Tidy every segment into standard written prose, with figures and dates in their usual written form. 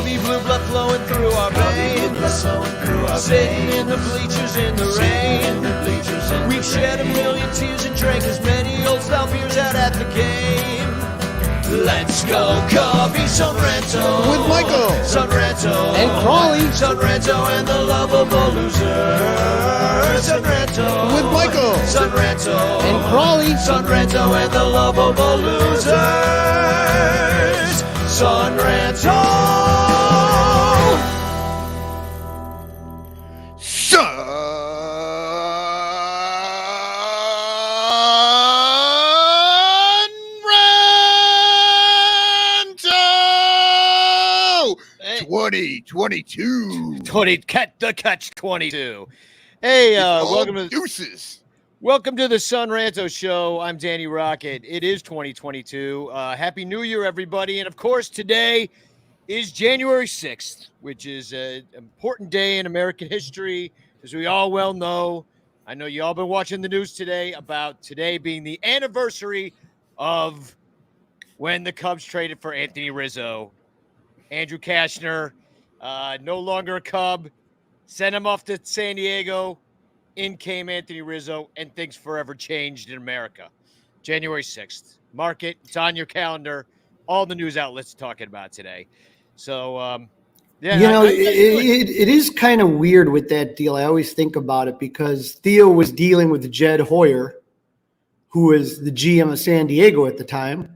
Cubby blue blood flowing through our veins. Sitting in the bleachers in the rain. We've shed a million tears and drank as many old style beers out at the game. Let's go Cubby, Son Ranto. With Michael. Son Ranto. And Crawley. Son Ranto and the lovable loser. Son Ranto. With Michael. Son Ranto. And Crawley. Son Ranto and the lovable losers. Son Ranto. Ranto 2022. Catch 22. Hey, welcome to Deuces. Welcome to the Son Ranto Show. I'm Danny Rocket. It is 2022. Happy New Year, everybody. And, of course, today is January 6th, which is an important day in American history, as we all well know. I know you all been watching the news today about today being the anniversary of when the Cubs traded for Anthony Rizzo. Andrew Kashner, no longer a Cub, sent him off to San Diego. In came Anthony Rizzo, and things forever changed in America. January 6th. Mark it. It's on your calendar. All the news outlets talking about today. So, yeah. It is kind of weird with that deal. I always think about it because Theo was dealing with Jed Hoyer, who was the GM of San Diego at the time,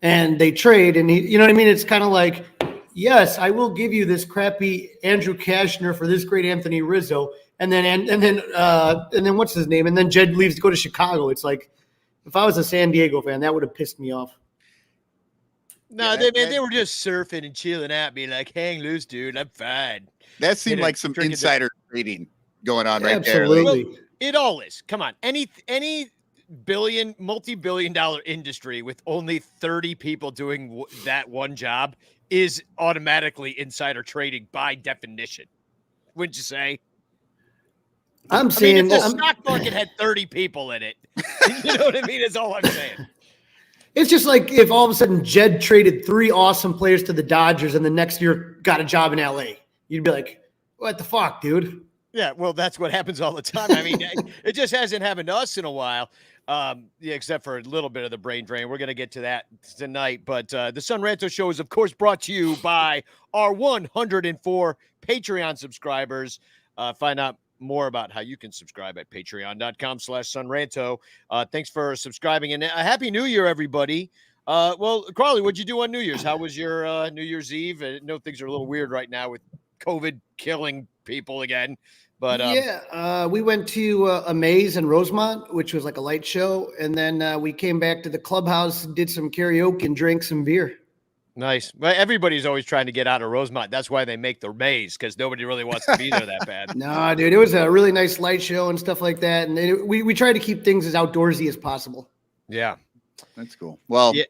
and they trade, and you know what I mean? It's kind of like, yes, I will give you this crappy Andrew Kashner for this great Anthony Rizzo. And then what's his name? And then Jed leaves to go to Chicago. It's like, if I was a San Diego fan, that would have pissed me off. No, they were just surfing and chilling out, being like, hang loose, dude. I'm fine. That seemed like some insider trading going on right Absolutely. there. Well, it all is. Come on. Any multi-billion-dollar industry with only 30 people doing that one job is automatically insider trading by definition. Wouldn't you say? I'm saying if the stock market had 30 people in it, you know what I mean? That's all I'm saying. It's just like if all of a sudden Jed traded 3 awesome players to the Dodgers and the next year got a job in LA. You'd be like, what the fuck, dude? Yeah, well, that's what happens all the time. I mean, it just hasn't happened to us in a while, except for a little bit of the brain drain. We're going to get to that tonight. But the Son Ranto Show is, of course, brought to you by our 104 Patreon subscribers. Find out more about how you can subscribe at patreon.com/sunranto. Thanks for subscribing, and a happy New Year, everybody. Well, Crawley, what'd you do on New Year's? How was your New Year's Eve? I know things are a little weird right now with COVID killing people again, but we went to Amaze in Rosemont, which was like a light show, and then we came back to the clubhouse, did some karaoke, and drank some beer. Nice. But everybody's always trying to get out of Rosemont. That's why they make the maze, because nobody really wants to be there that bad. No, dude, it was a really nice light show and stuff like that. And we try to keep things as outdoorsy as possible. Yeah. That's cool. Well, yeah.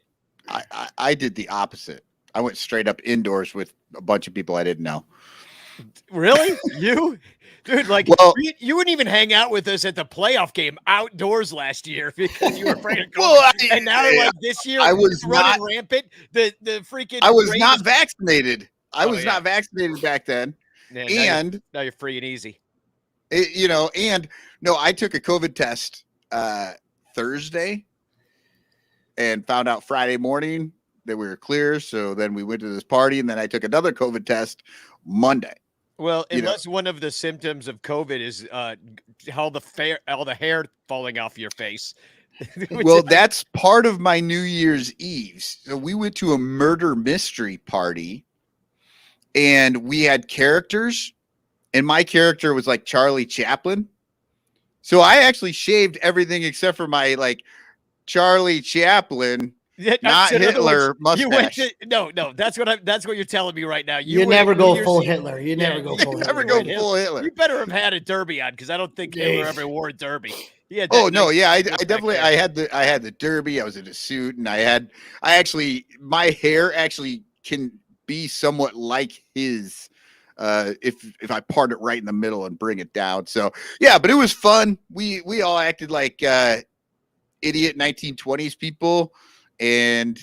I did the opposite. I went straight up indoors with a bunch of people I didn't know. Really? You? Dude, like, well, you wouldn't even hang out with us at the playoff game outdoors last year because you were afraid of COVID. Well, and now, like, this year, I was running rampant. The freaking. I was not vaccinated. I was not vaccinated back then. Man, and now you're free and easy. I took a COVID test Thursday and found out Friday morning that we were clear. So then we went to this party, and then I took another COVID test Monday. Well, unless one of the symptoms of COVID is all the hair falling off your face. Well, that's part of my New Year's Eve. So we went to a murder mystery party, and we had characters, and my character was like Charlie Chaplin. So I actually shaved everything except for my like Charlie Chaplin. Not Hitler mustache. You went to, no. That's what you're telling me right now. You never go full Hitler. You never go full Hitler. You better have had a derby on because I don't think Hitler ever wore a derby. Yeah. I definitely I had the derby. I was in a suit, and my hair actually can be somewhat like his. If I part it right in the middle and bring it down. So yeah, but it was fun. We all acted like idiot 1920s people. And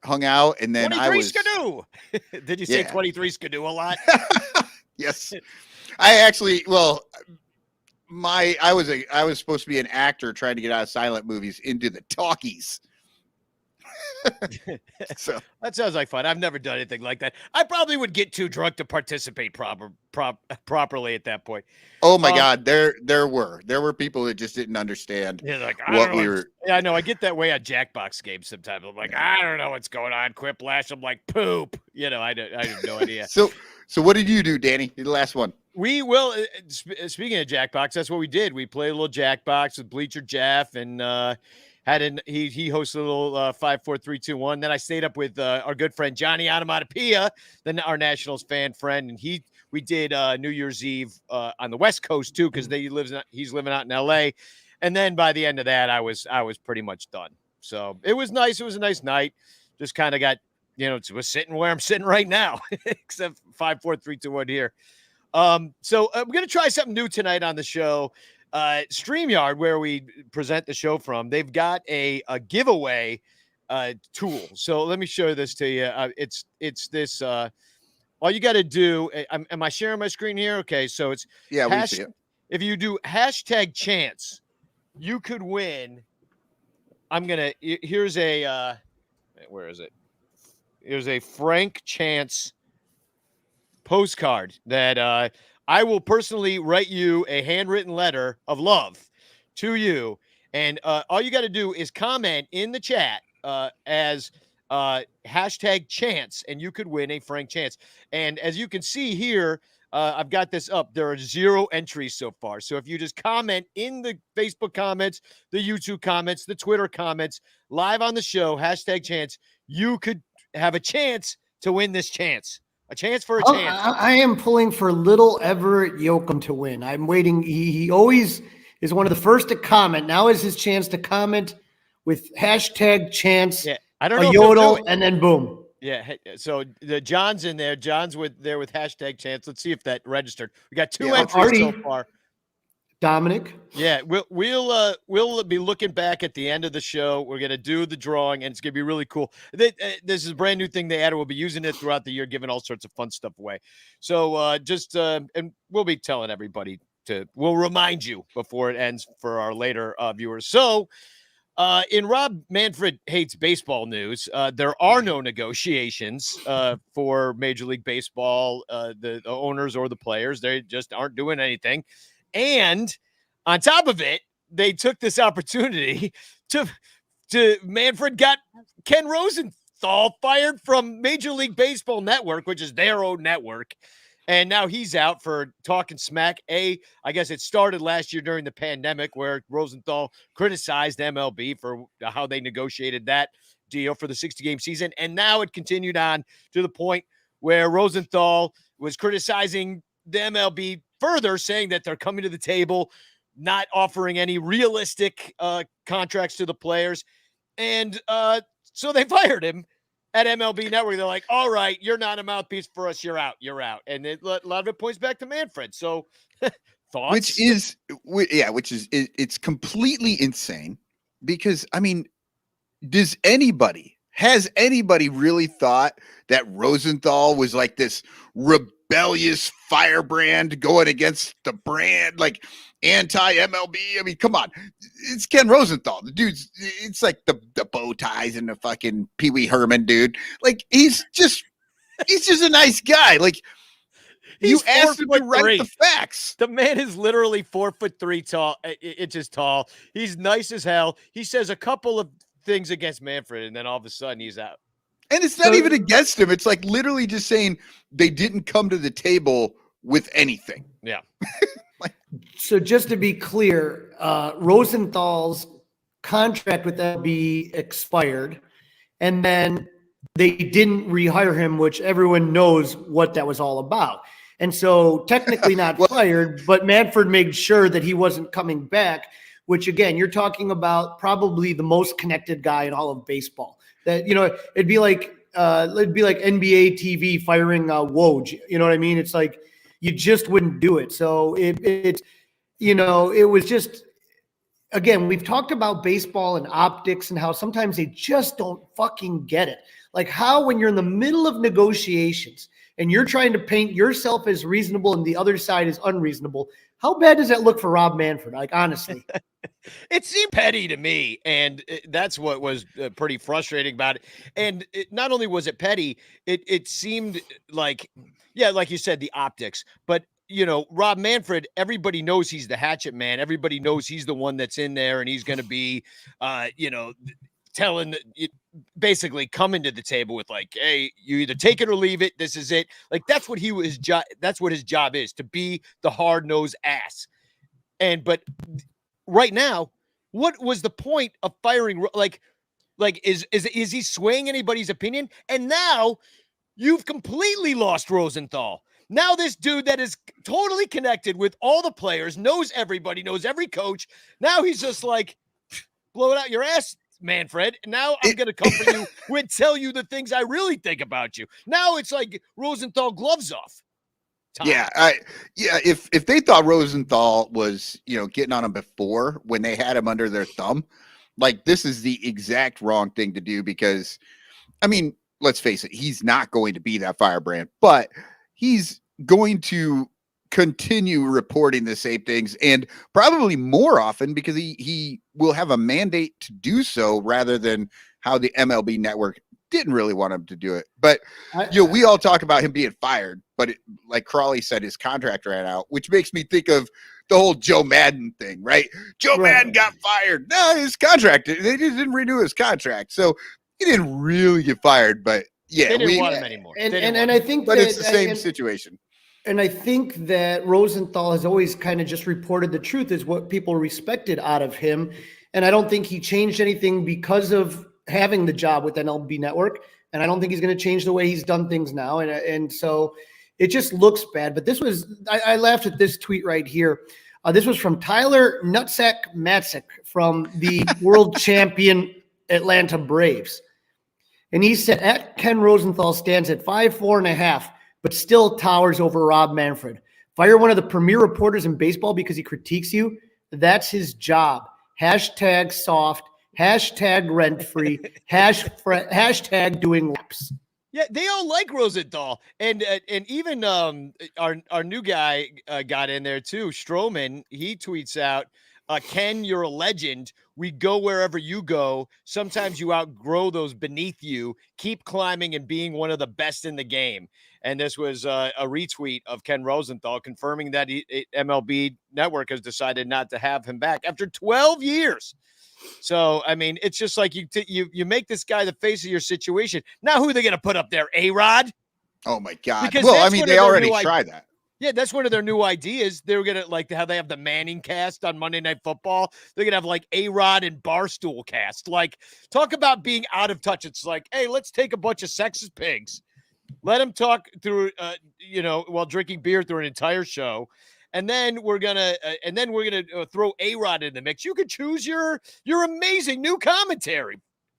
hung out, and then I 23 was Skidoo. Did you say Yeah. 23 Skidoo a lot? Yes. I actually, well, I was supposed to be an actor trying to get out of silent movies into the talkies. So That sounds like fun. I've never done anything like that. I probably would get too drunk to participate properly at that point. oh my God, there were people that just didn't understand Yeah, like I what don't know. we were. Yeah, I know. I get that way on Jackbox games sometimes. I'm like, I don't know what's going on. Quiplash. I'm like, poop. You know, I have no idea. So what did you do, Danny? The last one. We will. Speaking of Jackbox, that's what we did. We played a little Jackbox with Bleacher Jeff, and he hosted a little 5, 4, 3, 2, 1. Then I stayed up with our good friend Johnny Onomatopoeia, then our Nationals fan friend, and we did New Year's Eve on the West Coast too, because he's living out in LA. And then by the end of that, I was pretty much done. So it was nice. It was a nice night. Just kind of got, was sitting where I'm sitting right now, except 5, 4, 3, 2, 1 here. So we're going to try something new tonight on the show. StreamYard, where we present the show from, they've got a giveaway tool. So let me show this to you. It's this. All you got to do. Am I sharing my screen here? Okay, so it's we see it. If you do #chance, you could win. Here's a where is it? Here's a Frank Chance postcard that I will personally write you a handwritten letter of love to you. And all you got to do is comment in the chat as #chance, and you could win a Frank Chance. And as you can see here, I've got this up. There are 0 entries so far. So if you just comment in the Facebook comments, the YouTube comments, the Twitter comments, live on the show, #chance, you could have a chance to win this chance. A chance for a chance. I am pulling for little Everett Yoakum to win. I'm waiting. He always is one of the first to comment. Now is his chance to comment with #chance. Yeah, I don't a know. yodel, and then boom. Yeah. So the John's in there. John's there with #chance. Let's see if that registered. We got 2 entries so far. Dominic. Yeah, we'll be looking back at the end of the show. We're gonna do the drawing, and it's gonna be really cool. This is a brand new thing they added. We'll be using it throughout the year, giving all sorts of fun stuff away. So and we'll be telling everybody we'll remind you before it ends for our later viewers. So in Rob Manfred Hates Baseball news, there are no negotiations for Major League Baseball, the owners or the players. They just aren't doing anything. And on top of it, they took this opportunity to Manfred got Ken Rosenthal fired from Major League Baseball Network, which is their own network. And now he's out for talking smack. I guess it started last year during the pandemic where Rosenthal criticized MLB for how they negotiated that deal for the 60-game season. And now it continued on to the point where Rosenthal was criticizing the MLB further, saying that they're coming to the table, not offering any realistic contracts to the players. And so they fired him at MLB Network. They're like, all right, you're not a mouthpiece for us. You're out. And a lot of it points back to Manfred. So thoughts? It's completely insane because, I mean, has anybody really thought that Rosenthal was like this rebellious firebrand going against the brand, like anti-MLB? I mean, come on. It's Ken Rosenthal. The dude's, it's like the bow ties and the fucking Pee Wee Herman dude. Like, he's just a nice guy. Like, you asked him to write the facts. The man is literally 4'3" tall, inches tall. He's nice as hell. He says a couple of things against Manfred, and then all of a sudden he's out. And it's not even against him. It's like literally just saying they didn't come to the table with anything. Yeah. So just to be clear, Rosenthal's contract with MLB expired, and then they didn't rehire him, which everyone knows what that was all about. And so technically not fired, but Manfred made sure that he wasn't coming back, which again, you're talking about probably the most connected guy in all of baseball. That, it'd be like NBA TV firing Woj. You know what I mean? It's like you just wouldn't do it. So it was just, again, we've talked about baseball and optics and how sometimes they just don't fucking get it. Like how, when you're in the middle of negotiations and you're trying to paint yourself as reasonable and the other side is unreasonable, how bad does that look for Rob Manfred? Like, honestly. It seemed petty to me, and that's what was pretty frustrating about it. And not only was it petty, it seemed like, yeah, like you said, the optics. But Rob Manfred, everybody knows he's the hatchet man. Everybody knows he's the one that's in there, and he's going to be, telling basically coming to the table with like, hey, you either take it or leave it. This is it. Like that's what that's what his job is, to be the hard-nosed ass. But right now, what was the point of firing? Like is he swaying anybody's opinion? And now you've completely lost Rosenthal. Now this dude that is totally connected with all the players, knows everybody, knows every coach. Now he's just like, blow it out your ass, Manfred. Now I'm going to come for you and tell you the things I really think about you. Now it's like Rosenthal gloves off time. Yeah, if they thought Rosenthal was, getting on him before when they had him under their thumb, like this is the exact wrong thing to do because, I mean, let's face it, he's not going to be that firebrand, but he's going to continue reporting the same things and probably more often because he will have a mandate to do so rather than how the MLB network didn't really want him to do it. But we all talk about him being fired, but like Crawley said, his contract ran out, which makes me think of the whole Joe Madden thing, right? Joe Madden got fired. No, his contract, they just didn't renew his contract. So he didn't really get fired, but yeah, they didn't want him anymore. And I think but it's the same situation. And I think that Rosenthal has always kind of just reported the truth is what people respected out of him. And I don't think he changed anything because of having the job with MLB Network. And I don't think he's going to change the way he's done things now. And so it just looks bad. But this was, I laughed at this tweet right here. This was from Tyler Nutsack Matzik from the world champion Atlanta Braves. And he said, at Ken Rosenthal stands at 5'4.5", but still towers over Rob Manfred. Fire one of the premier reporters in baseball because he critiques you. That's his job. Hashtag soft, hashtag rent free, hashtag doing laps. Yeah, they all like Rosenthal, and even our new guy got in there too. Stroman, he tweets out, Ken, you're a legend. We go wherever you go. Sometimes you outgrow those beneath you. Keep climbing and being one of the best in the game. And this was a retweet of Ken Rosenthal confirming that MLB Network has decided not to have him back after 12 years. So, I mean, it's just like you make this guy the face of your situation. Now who are they going to put up there? A-Rod? Oh, my God. Because well, I mean, they already tried that. Yeah, that's one of their new ideas. They were going to, like, how they have the Manning cast on Monday Night Football. They're going to have, like, A-Rod and Barstool cast. Like, talk about being out of touch. It's like, hey, let's take a bunch of sexist pigs. Let them talk through, while drinking beer through an entire show. And then we're gonna throw A-Rod in the mix. You could choose your amazing new commentary.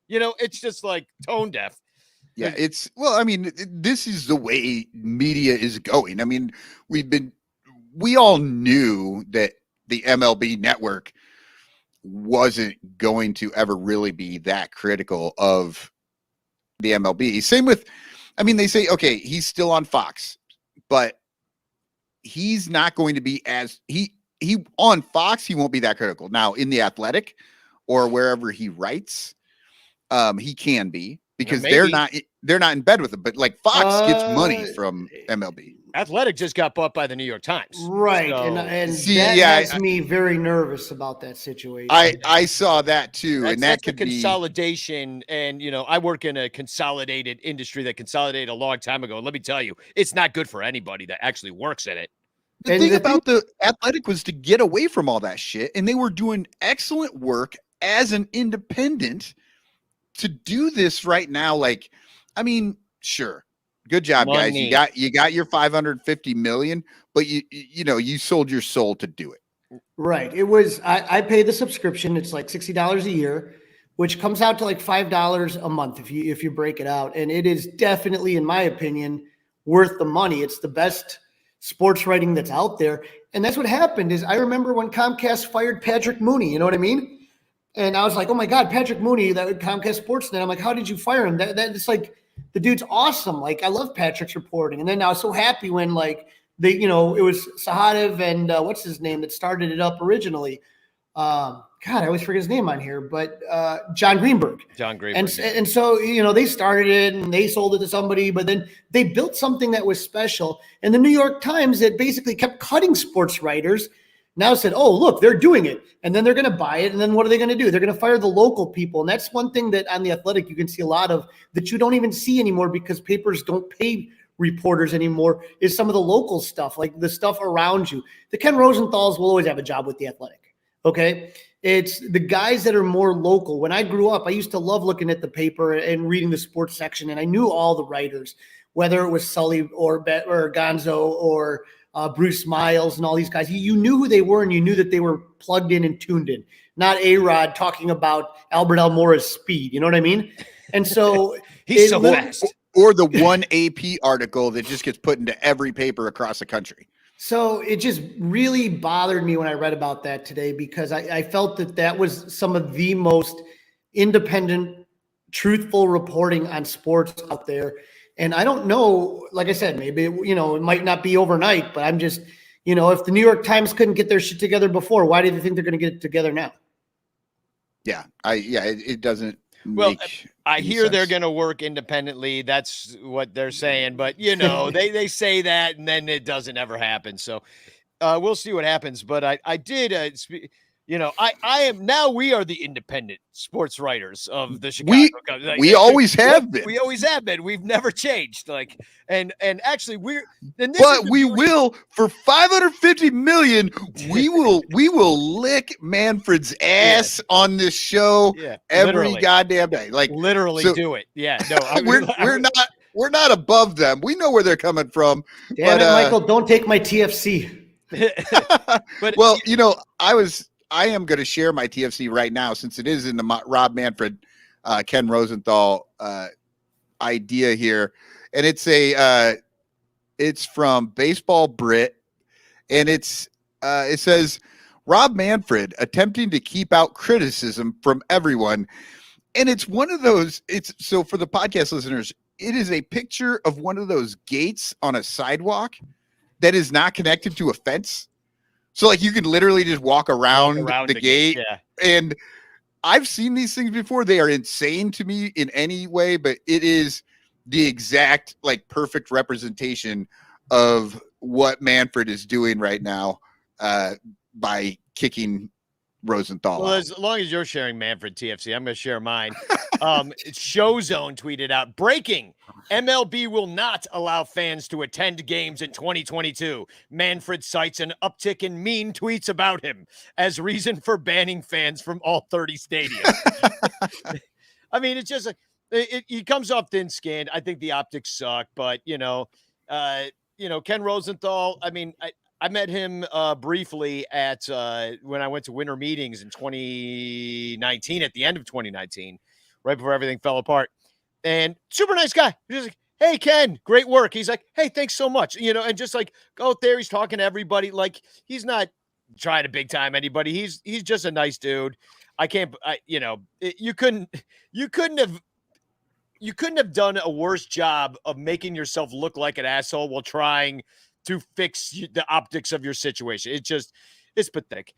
It's just like tone deaf. Yeah, this is the way media is going. I mean, we all knew that the MLB Network wasn't going to ever really be that critical of the MLB. Same with, they say, okay, he's still on Fox, but he's not going to be he on Fox, he won't be that critical. Now in The Athletic or wherever he writes, he can be because they're not in bed with him. But like Fox gets money from MLB. Athletic just got bought by the New York Times. Right. So, and that has me very nervous about that situation. I saw that too. And that could be consolidation. And, I work in a consolidated industry that consolidated a long time ago. And let me tell you, it's not good for anybody that actually works in it. The thing about the Athletic was to get away from all that shit. And they were doing excellent work as an independent to do this right now. Like, sure. Good job, Money. guys. You got your 550 million, but you sold your soul to do it. Right. It was, I pay the subscription. It's like $60 a year, which comes out to like $5 a month if you break it out. And it is definitely, in my opinion, worth the money. It's the best sports writing that's out there. And that's what happened is I remember when Comcast fired Patrick Mooney, you know what I mean? And I was like, oh my God, Patrick Mooney, that Comcast Sportsnet. I'm like, how did you fire him? It's like, the dude's awesome. Like, I love Patrick's reporting. And then I was so happy when like it was Sahadev and what's his name that started it up originally. God, I always forget his name on here, but John Greenberg. And so, they started it and they sold it to somebody, but then they built something that was special. And the New York Times that basically kept cutting sports writers now said, oh, look, they're doing it. And then they're going to buy it. And then what are they going to do? They're going to fire the local people. And that's one thing that on The Athletic, you can see a lot of that you don't even see anymore because papers don't pay reporters anymore is some of the local stuff, like the stuff around you. The Ken Rosenthal's will always have a job with The Athletic. Okay. It's the guys that are more local. When I grew up, I used to love looking at the paper and reading the sports section, and I knew all the writers, whether it was Sully or Gonzo or Bruce Miles and all these guys. You knew who they were, and you knew that they were plugged in and tuned in, not A-Rod talking about Albert Almora's speed. You know what I mean? And so he's so fast. Or the one AP article that just gets put into every paper across the country. So it just really bothered me when I read about that today because I felt that was some of the most independent, truthful reporting on sports out there. And I don't know, like I said, maybe, it might not be overnight, but I'm just, if the New York Times couldn't get their shit together before, why do you think they're going to get it together now? Yeah. It doesn't. Well, I hear sense. They're going to work independently. That's what they're saying. But, they say that and then it doesn't ever happen. So we'll see what happens. But I did, I am now we are the independent sports writers of the Chicago. We always have been. We always have been. We've never changed. And actually we will for $550 million. We will lick Manfred's ass on this show every goddamn day. Like literally do it. Yeah. No, we're not above them. We know where they're coming from. Damn it, Michael! Don't take my TFC. But well, I am going to share my TFC right now since it is in the Rob Manfred, Ken Rosenthal idea here, and it's from Baseball Brit, and it says Rob Manfred attempting to keep out criticism from everyone, and it's one of those. So for the podcast listeners, it is a picture of one of those gates on a sidewalk that is not connected to a fence. So like you can literally just walk around the gate. Yeah. And I've seen these things before. They are insane to me in any way, but it is the exact like perfect representation of what Manfred is doing right now by kicking Rosenthal. Well, as long as you're sharing Manfred TFC, I'm going to share mine. Showzone tweeted out, breaking, MLB will not allow fans to attend games in 2022. Manfred cites an uptick in mean tweets about him as reason for banning fans from all 30 stadiums. I mean, it's just like, he comes off thin-skinned. I think the optics suck, but, Ken Rosenthal, I mean, I met him briefly at when I went to winter meetings in 2019, at the end of 2019, right before everything fell apart. And super nice guy. He's like, hey, Ken, great work. He's like, hey, thanks so much. And just like go out there, he's talking to everybody. Like he's not trying to big time anybody. He's just a nice dude. You couldn't have done a worse job of making yourself look like an asshole while trying to fix the optics of your situation. It's pathetic.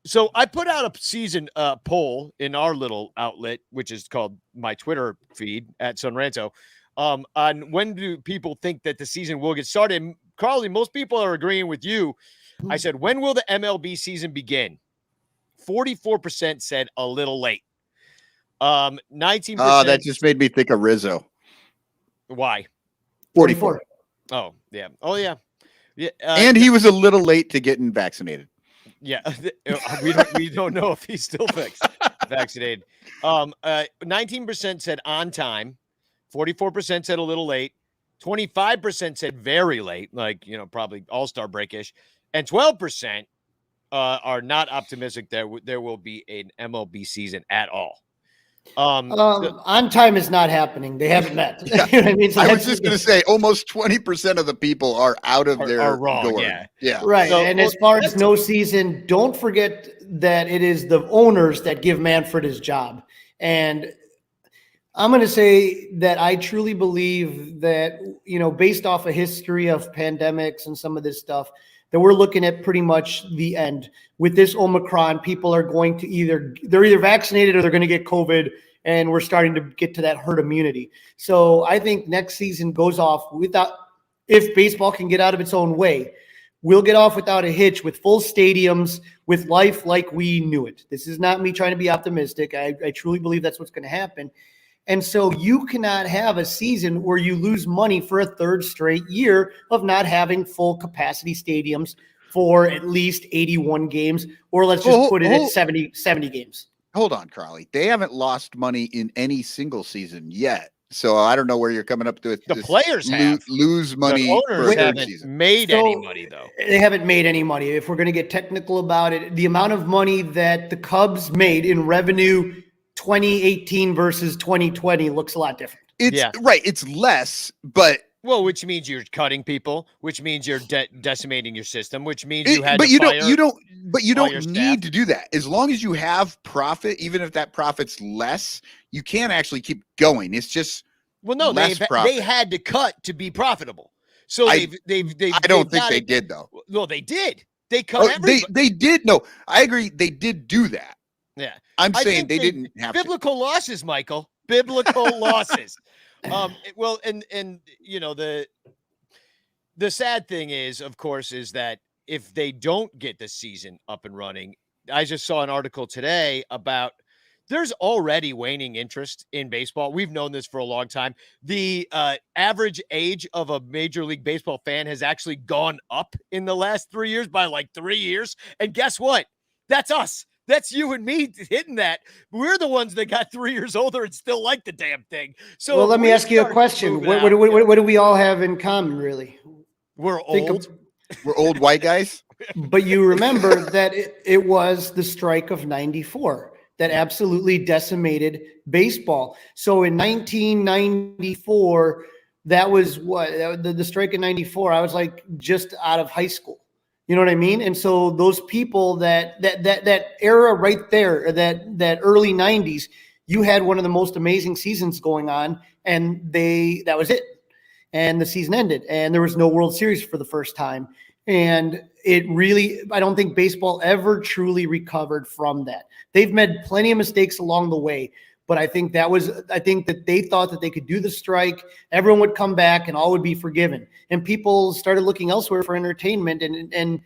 So I put out a season poll in our little outlet, which is called my Twitter feed at Ranto, on when do people think that the season will get started. And Carly, most people are agreeing with you. I said, when will the MLB season begin? 44% said a little late. 19%. Oh, that just made me think of Rizzo. Why? 44. Oh, yeah. Oh, yeah. Yeah. And he was a little late to getting vaccinated. Yeah. We don't know if he's still vaccinated. 19% said on time. 44% said a little late. 25% said very late, like, probably all-star break-ish. And 12% are not optimistic that there will be an MLB season at all. On time is not happening. They haven't met. Yeah. You know what I mean? So I was that's just the going to say almost 20% of the people are out of their are wrong, door. yeah. right. So, And as far as no season, don't forget that it is the owners that give Manfred his job. And I'm going to say that I truly believe that, based off a history of pandemics and some of this stuff, that we're looking at pretty much the end. With this Omicron, people are going to they're either vaccinated or they're going to get COVID, and we're starting to get to that herd immunity. So I think next season goes off if baseball can get out of its own way, we'll get off without a hitch with full stadiums, with life like we knew it. This is not me trying to be optimistic. I truly believe that's what's going to happen. And so you cannot have a season where you lose money for a third straight year of not having full capacity stadiums for at least 81 games, or let's just put it at 70 games. Hold on, Crowley. They haven't lost money in any single season yet. So I don't know where you're coming up to. The players lose money. The owners haven't season. made any money, though. They haven't made any money. If we're going to get technical about it, the amount of money that the Cubs made in revenue 2018 versus 2020 looks a lot different. Right. It's less, but which means you're cutting people, which means you're decimating your system, which means you had. You don't need to do that. As long as you have profit, even if that profit's less, you can't actually keep going. It's just they had to cut to be profitable. So I don't think they did though. No, they did. They cut everybody. They did. No, I agree. They did do that. Yeah. I'm saying they didn't have biblical losses, Michael. Biblical losses. And the sad thing is, of course, is that if they don't get the season up and running, I just saw an article today about there's already waning interest in baseball. We've known this for a long time. The average age of a Major League Baseball fan has actually gone up in the last 3 years by like 3 years. And guess what? That's us. That's you and me hitting that. We're the ones that got 3 years older and still like the damn thing. So let me ask you a question. What do we all have in common, really? We're old. We're old white guys. But you remember that it was the strike of 94 that absolutely decimated baseball. So in 1994, that was the strike in 94. I was like just out of high school. You know what I mean? And so those people that era right there, that early 90s, you had one of the most amazing seasons going on, and that was it. And the season ended, and there was no World Series for the first time. And I don't think baseball ever truly recovered from that. They've made plenty of mistakes along the way, but I think that they thought that they could do the strike, everyone would come back and all would be forgiven. And people started looking elsewhere for entertainment and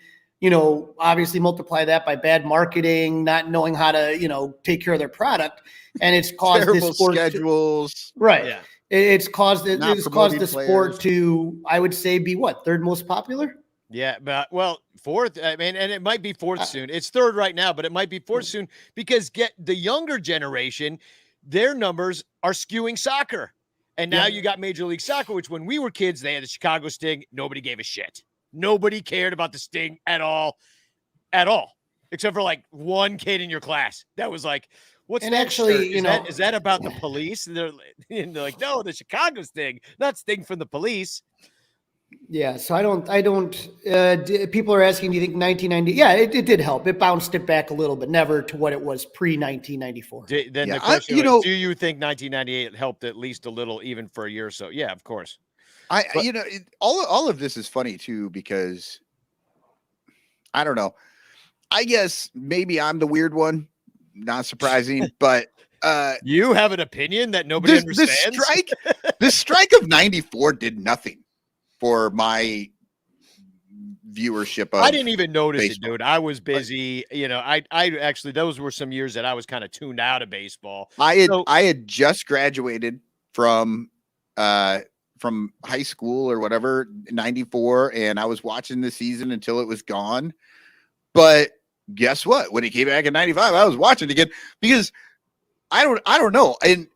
obviously multiply that by bad marketing, not knowing how to, take care of their product. And it's caused this sport schedules. Right. Yeah. It's caused the sport to, I would say, be third most popular? Yeah, but fourth. I mean, and it might be fourth soon. It's third right now, but it might be fourth soon because the younger generation, their numbers are skewing soccer. And now you got Major League Soccer, which when we were kids, they had the Chicago Sting. Nobody gave a shit. Nobody cared about the Sting at all, except for like one kid in your class that was like, "What's that?" Actually, shirt? Is that about the police? And they're like, "No, the Chicago Sting, not Sting from the Police." Yeah, so I don't. People are asking, do you think 1990? Yeah, it did help. It bounced it back a little, but never to what it was pre-1994. Then the question is, do you think 1998 helped at least a little, even for a year or so? Yeah, of course. All of this is funny too because I don't know. I guess maybe I'm the weird one. Not surprising, but you have an opinion that nobody understands. The strike of 94 did nothing for my viewership of I didn't even notice baseball. it, dude. I was busy. I actually, those were some years that I was kind of tuned out of baseball. I had just graduated from high school or whatever, 94, and I was watching the season until it was gone. But guess what? When it came back in 95, I was watching again because I don't know. And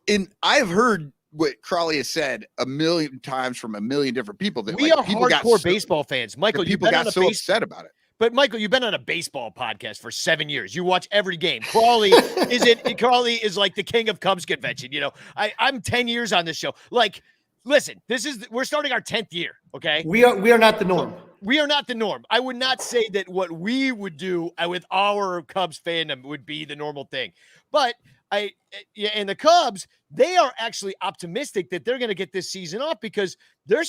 I've heard what Crawley has said a million times from a million different people that we are hardcore baseball fans. Michael, people got so upset about it. But Michael, you've been on a baseball podcast for 7 years. You watch every game. Crawley is like the king of Cubs convention. I'm 10 years on this show. Like, listen, we're starting our 10th year. Okay. We are not the norm. We are not the norm. I would not say that what we would do with our Cubs fandom would be the normal thing. But and the Cubs, they are actually optimistic that they're going to get this season off because they're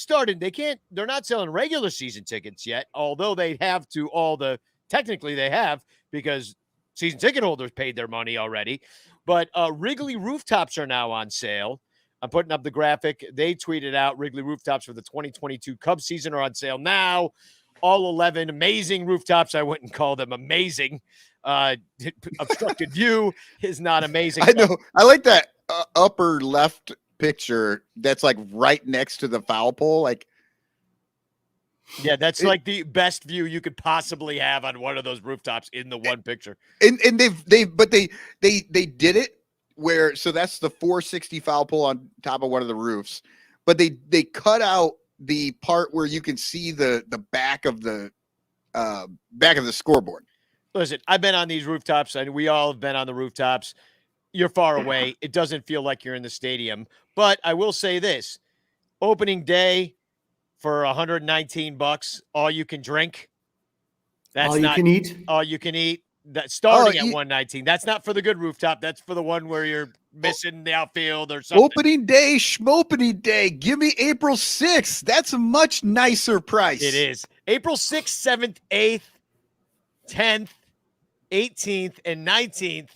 not selling regular season tickets yet, although they have to technically they have because season ticket holders paid their money already. But Wrigley rooftops are now on sale. I'm putting up the graphic. They tweeted out Wrigley rooftops for the 2022 Cubs season are on sale now. All 11 amazing rooftops. I wouldn't call them amazing. Obstructed view is not amazing. I know. I like that upper left picture that's like right next to the foul pole. Like, yeah, that's like the best view you could possibly have on one of those rooftops in the one picture. And they did it where, so that's the 460 foul pole on top of one of the roofs, but they cut out the part where you can see the back of the scoreboard. Listen, I've been on these rooftops, and we all have been on the rooftops. You're far away. It doesn't feel like you're in the stadium. But I will say this: opening day for $119, all you can drink. That's all you can eat. All you can eat. That's starting at $119. That's not for the good rooftop. That's for the one where you're missing the outfield or something. Opening day, schmopening day. Give me April 6th. That's a much nicer price. It is. April 6th, 7th, 8th, 10th, 18th, and 19th.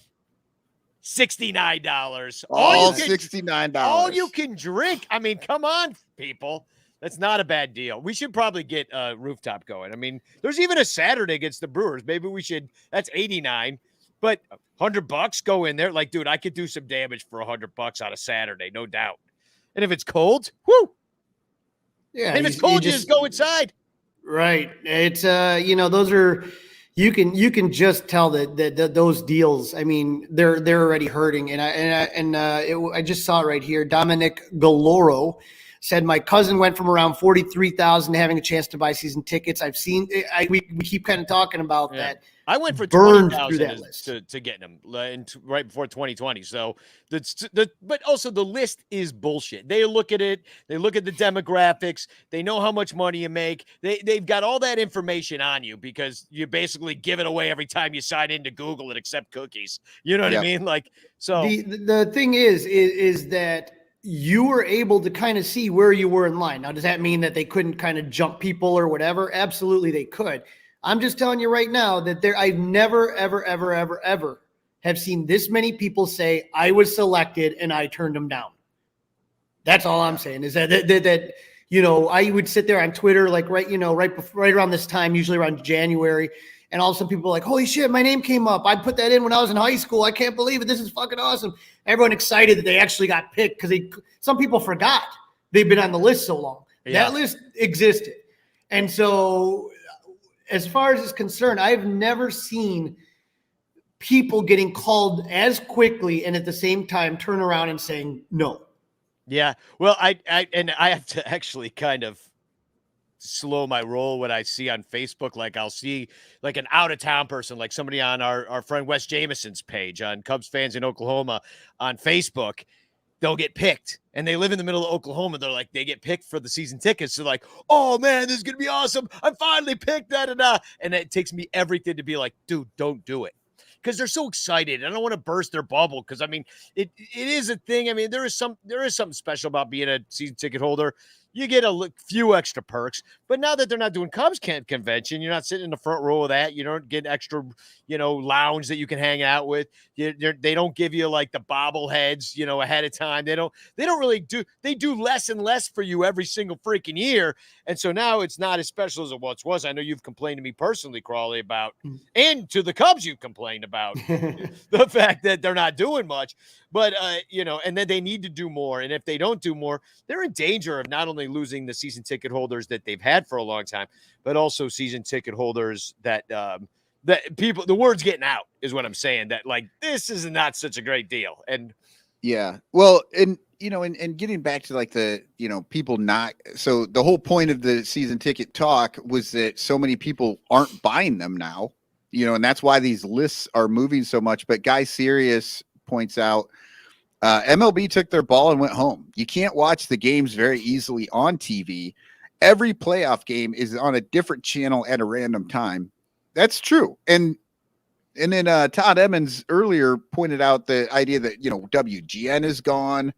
$69. All $69. All you can drink. I mean, come on, people. That's not a bad deal. We should probably get a rooftop going. I mean, there's even a Saturday against the Brewers. Maybe we should. That's $89, but $100 go in there. Like, dude, I could do some damage for $100 on a Saturday, no doubt. And if it's cold, whoo. Yeah. And if it's cold, you just go inside. Right. It's those are. You can just tell that those deals. I mean, they're already hurting, I just saw it right here. Dominic Galoro said my cousin went from around 43,000 to having a chance to buy season tickets. I've seen. We keep kind of talking about that. I went for burned through that list to getting them right before 2020. So but also the list is bullshit. They look at it. They look at the demographics. They know how much money you make. They've got all that information on you because you basically give it away every time you sign into Google and accept cookies. You know what I mean? Like, so the thing is that you were able to kind of see where you were in line. Now, does that mean that they couldn't kind of jump people or whatever? Absolutely, they could. I'm just telling you right now that I've never, ever, ever, ever, ever have seen this many people say I was selected and I turned them down. That's all I'm saying is that I would sit there on Twitter, like right around this time, usually around January. And all of a sudden people are like, holy shit, my name came up. I put that in when I was in high school. I can't believe it. This is fucking awesome. Everyone excited that they actually got picked because some people forgot they've been on the list so long. Yeah. That list existed. And so as far as it's concerned, I've never seen people getting called as quickly and at the same time turn around and saying no. Yeah. Well, I have to actually kind of slow my roll when I see on Facebook. Like I'll see like an out of town person, like somebody on our friend Wes Jamison's page on Cubs fans in Oklahoma on Facebook. They'll get picked and they live in the middle of Oklahoma. They're like, they get picked for the season tickets. They're like, oh man, this is going to be awesome. I'm finally picked. And it takes me everything to be like, dude, don't do it. Because they're so excited. I don't want to burst their bubble. Because I mean, it is a thing. I mean, there is something special about being a season ticket holder. You get a few extra perks, but now that they're not doing Cubs convention, you're not sitting in the front row of that. You don't get extra, lounge that you can hang out with. They don't give you like the bobbleheads, ahead of time. They don't really do. They do less and less for you every single freaking year, and so now it's not as special as it once was. I know you've complained to me personally, Crawley, about, and to the Cubs you've complained about the fact that they're not doing much. But, and then they need to do more. And if they don't do more, they're in danger of not only losing the season ticket holders that they've had for a long time, but also season ticket holders that people, the word's getting out is what I'm saying, that like, this is not such a great deal. And yeah, well, and and getting back to like the, people not, so the whole point of the season ticket talk was that so many people aren't buying them now, and that's why these lists are moving so much. But Guy Serious points out, MLB took their ball and went home. You can't watch the games very easily on TV. Every playoff game is on a different channel at a random time. That's true. And then Todd Emmons earlier pointed out the idea that, WGN is gone.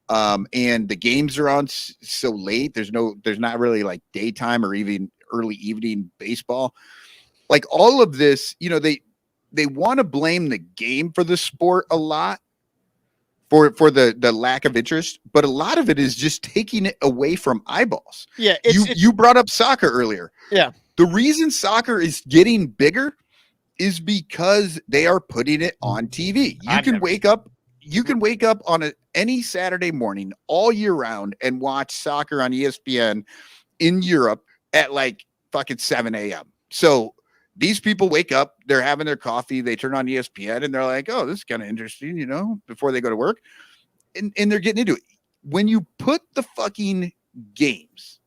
And the games are on so late. There's not really like daytime or even early evening baseball. Like all of this, they want to blame the game for the sport a lot, for the lack of interest, but a lot of it is just taking it away from eyeballs. Yeah. You brought up soccer earlier. Yeah. The reason soccer is getting bigger is because they are putting it on TV. You can wake up on any Saturday morning all year round and watch soccer on ESPN in Europe at like fucking 7 a.m. So these people wake up, they're having their coffee, they turn on ESPN and they're like, oh, this is kind of interesting, before they go to work. And they're getting into it. When you put the fucking games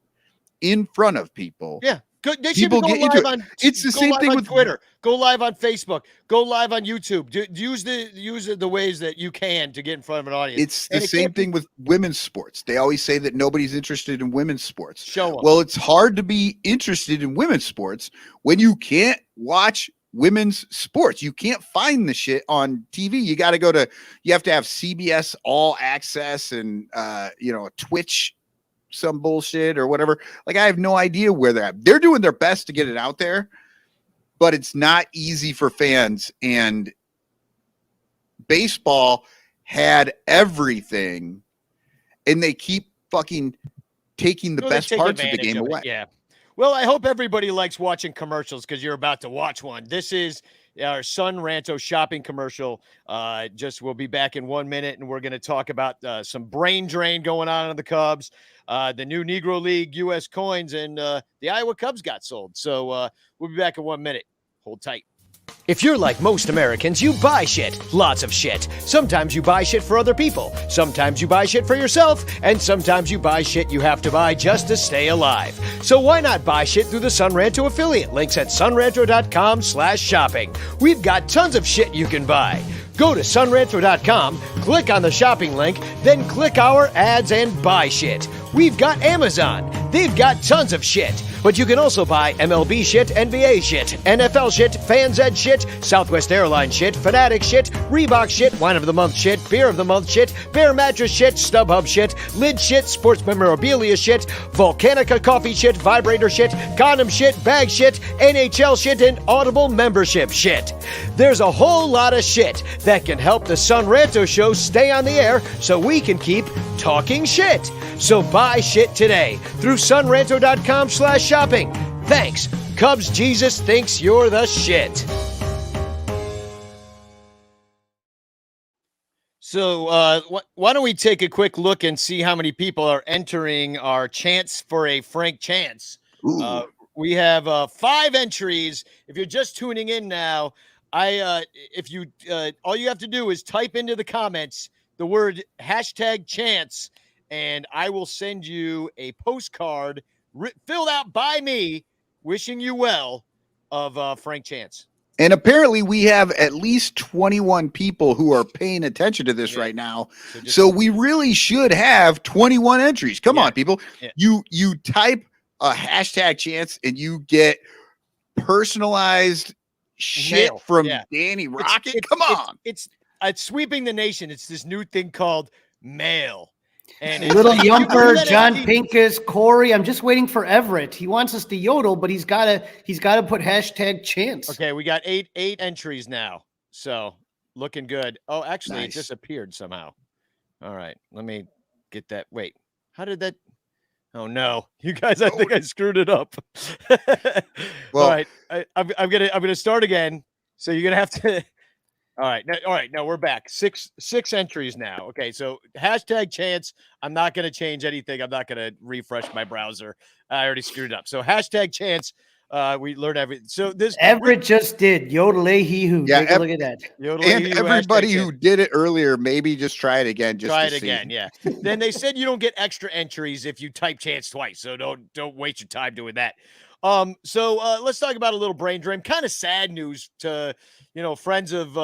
in front of people, yeah. They people should get go into live it. on. It's the same thing with Twitter. Go live on Facebook. Go live on YouTube. Use the ways that you can to get in front of an audience. It's the same thing with women's sports. They always say that nobody's interested in women's sports. Show them. Well, it's hard to be interested in women's sports when you can't watch women's sports. You can't find the shit on TV. You got to you have to have CBS All Access and Twitch, some bullshit or whatever. Like, I have no idea where they're at. They're doing their best to get it out there, but it's not easy for fans. And baseball had everything, and they keep fucking taking the best parts of the game away. Yeah. Well, I hope everybody likes watching commercials, because you're about to watch one. This is our Sun Ranto shopping commercial. We'll be back in 1 minute, and we're going to talk about some brain drain going on in the Cubs, the new Negro League U.S. coins, and the Iowa Cubs got sold. So we'll be back in 1 minute. Hold tight. If you're like most Americans, you buy shit. Lots of shit. Sometimes you buy shit for other people. Sometimes you buy shit for yourself. And sometimes you buy shit you have to buy just to stay alive. So why not buy shit through the Sunranto affiliate? Links at sunranto.com/shopping. We've got tons of shit you can buy. Go to sunranto.com, click on the shopping link, then click our ads and buy shit. We've got Amazon. They've got tons of shit. But you can also buy MLB shit, NBA shit, NFL shit, Fans Ed shit, Southwest Airlines shit, Fanatic shit, Reebok shit, Wine of the Month shit, Beer of the Month shit, Bear Mattress shit, StubHub shit, Lid shit, Sports Memorabilia shit, Volcanica coffee shit, Vibrator shit, Condom shit, Bag shit, NHL shit, and Audible membership shit. There's a whole lot of shit that can help the Sun Ranto Show stay on the air so we can keep talking shit. So buy shit today through sunranto.com/shopping. Thanks. Cubs Jesus thinks you're the shit. So why don't we take a quick look and see how many people are entering our chance for a Frank Chance. We have 5 entries. If you're just tuning in now, all you have to do is type into the comments the word #chance, and I will send you a postcard filled out by me wishing you well of Frank Chance. And apparently we have at least 21 people who are paying attention to this right now. So we really should have 21 entries. Come on, people. Yeah. You type a #chance and you get personalized shit from Danny Rocket. Come on. It's sweeping the nation. It's this new thing called mail. And Little Yumper, John Pincus, Corey. I'm just waiting for Everett. He wants us to yodel, but he's gotta put #chance. Okay, we got eight entries now. So looking good. Oh, actually, nice. It disappeared somehow. All right, let me get that. Wait, how did that? Oh no, you guys! I think I screwed it up. Well, all right, I'm gonna start again. So you're gonna have to. All right. No, we're back. Six entries now. Okay. So #chance. I'm not going to change anything. I'm not going to refresh my browser. I already screwed it up. So #chance. We learned everything. So this Everett just did yodel he who. Yeah, Take a look at that. and everybody who did it earlier, maybe just try it again. Just try to it see. again. Yeah. Then they said you don't get extra entries if you type chance twice. So don't waste your time doing that. So let's talk about a little brain drain. Kind of sad news to friends of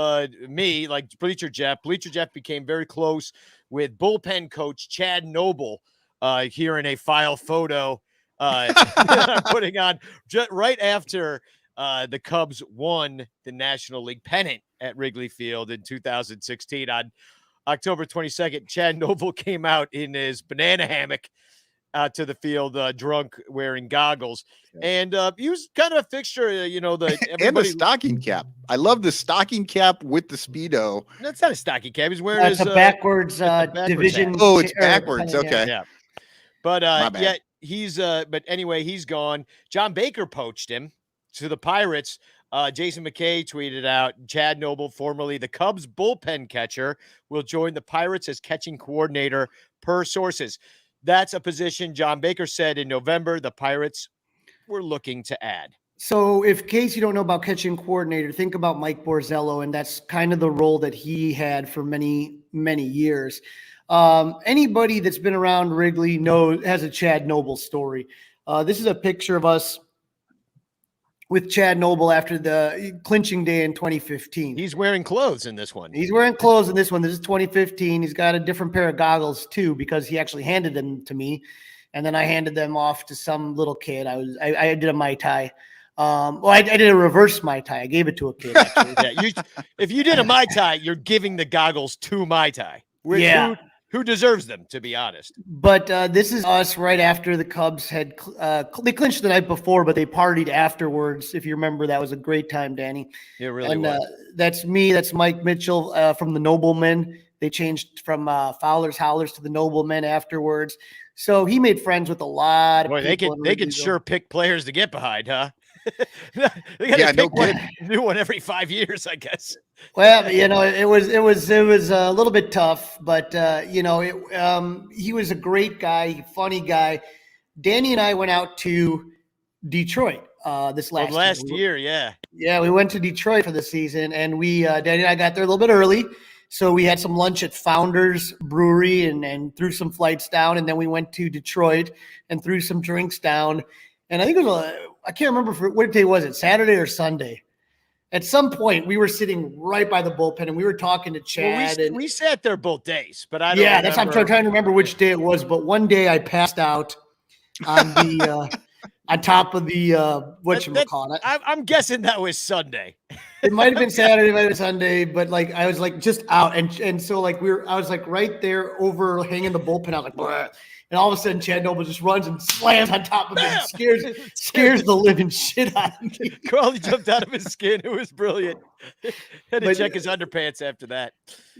me, like Bleacher Jeff. Bleacher Jeff became very close with bullpen coach Chad Noble. Here in a file photo that I'm putting on right after the Cubs won the National League pennant at Wrigley Field in 2016 on October 22nd. Chad Noble came out in his banana hammock out to the field, drunk, wearing goggles, and he was kind of a fixture. And the stocking cap. I love the stocking cap with the Speedo. That's not a stocking cap. He's wearing It's a backwards division. Hat. Oh, it's backwards. Okay. Yeah. But yeah, he's but anyway, he's gone. John Baker poached him to the Pirates. Jason McKay tweeted out, Chad Noble, formerly the Cubs bullpen catcher, will join the Pirates as catching coordinator per sources. That's a position John Baker said in November the Pirates were looking to add. So if case you don't know about catching coordinator, think about Mike Borzello, and that's kind of the role that he had for many, many years. Anybody that's been around Wrigley has a Chad Noble story. This is a picture of us with Chad Noble after the clinching day in 2015. He's wearing clothes in this one. He's wearing clothes in this one. This is 2015. He's got a different pair of goggles too, because he actually handed them to me. And then I handed them off to some little kid. I did a Mai Tai. I did a reverse Mai Tai. I gave it to a kid. Yeah, if you did a Mai Tai, you're giving the goggles to Mai Tai. Yeah. Who deserves them, to be honest. But this is us right after the Cubs had they clinched the night before, but they partied afterwards. If you remember, that was a great time, Danny. It really was. That's me. That's Mike Mitchell from the Noblemen. They changed from Fowlers Howlers to the Noblemen afterwards. So he made friends with a lot of people. They could sure pick players to get behind, huh? They got to pick new one every 5 years, I guess. Well, it was a little bit tough, but he was a great guy, funny guy. Danny and I went out to Detroit this last year. Yeah. Yeah, we went to Detroit for the season, and Danny and I got there a little bit early. So we had some lunch at Founders Brewery and threw some flights down, and then we went to Detroit and threw some drinks down. And I think I can't remember what day was it, Saturday or Sunday. At some point, we were sitting right by the bullpen, and we were talking to Chad. Well, we sat there both days, but I don't. Yeah, that's I'm trying to remember which day it was. But one day, I passed out on the on top of the whatchamacallit. I'm guessing that was Sunday. It might have been Saturday, it might have been Sunday, but like I was like just out, and so like I was like right there overhanging the bullpen. I was like, bleh. And all of a sudden, Chad Noble just runs and slams on top of it and scares the living shit out of me. Crawley jumped out of his skin. It was brilliant. Had to check his underpants after that.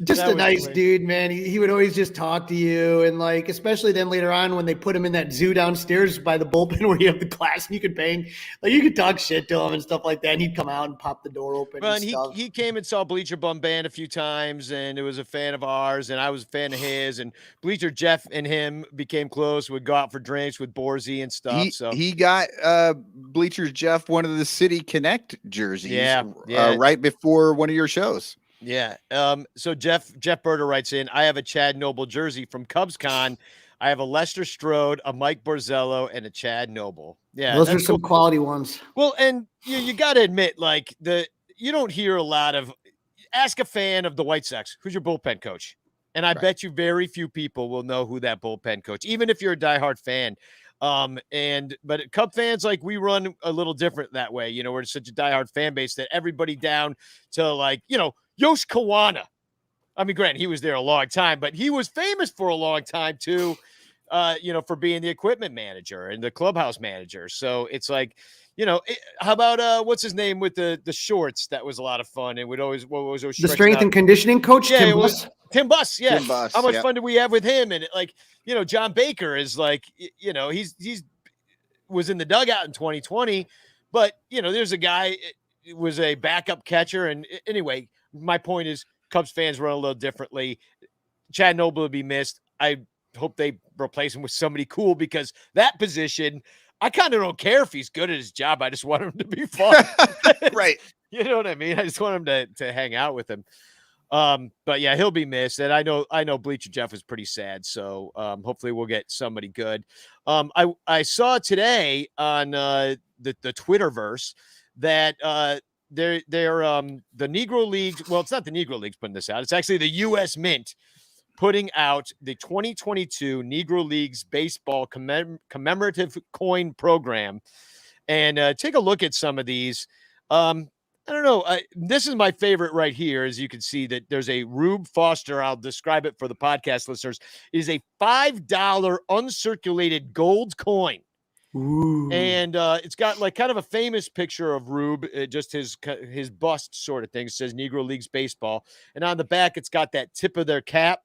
Just a nice dude, man. He would always just talk to you. And like, especially then later on when they put him in that zoo downstairs by the bullpen where you have the glass and you could bang, like you could talk shit to him and stuff like that. And he'd come out and pop the door open. Well, and he came and saw Bleacher Bum Band a few times, and it was a fan of ours, and I was a fan of his. And Bleacher Jeff and him became close. Would go out for drinks with Borzy and stuff. He got Bleacher Jeff one of the City Connect jerseys. Yeah. Right before one of your shows. Yeah. So Jeff Berter writes in, I have a Chad Noble jersey from CubsCon. I have a Lester Strode, a Mike Borzello, and a Chad Noble. Yeah. Those are some quality ones. Well, and you got to admit, like you don't hear a lot of ask a fan of the White Sox, who's your bullpen coach? And I bet you very few people will know who that bullpen coach, even if you're a diehard fan. But Cub fans, like we run a little different that way. We're such a diehard fan base that everybody down to like, Yosh Kawana. I mean, granted, he was there a long time, but he was famous for a long time too, for being the equipment manager and the clubhouse manager. So it's like, how about what's his name with the shorts? That was a lot of fun. And the strength and conditioning coach, yeah, Tim Buss. Tim Buss, yeah. Tim Buss, how much fun did we have with him? And John Baker is like, he's was in the dugout in 2020, but there's a guy was a backup catcher. And anyway, my point is Cubs fans run a little differently. Chad Noble will be missed. I hope they replace him with somebody cool because that position I kind of don't care if he's good at his job. I just want him to be fun. Right. You know what I mean? I just want him to hang out with him. But yeah, he'll be missed. And I know Bleacher Jeff was pretty sad. So hopefully we'll get somebody good. I saw today on the Twitterverse that they're the Negro Leagues. Well, it's not the Negro Leagues putting this out. It's actually the U.S. Mint putting out the 2022 Negro Leagues baseball commemorative coin program. And take a look at some of these. I don't know. This is my favorite right here. As you can see that there's a Rube Foster. I'll describe it for the podcast listeners. It is a $5 uncirculated gold coin. Ooh. And it's got like kind of a famous picture of Rube, just his bust sort of thing. It says Negro Leagues Baseball. And on the back, it's got that tip of their cap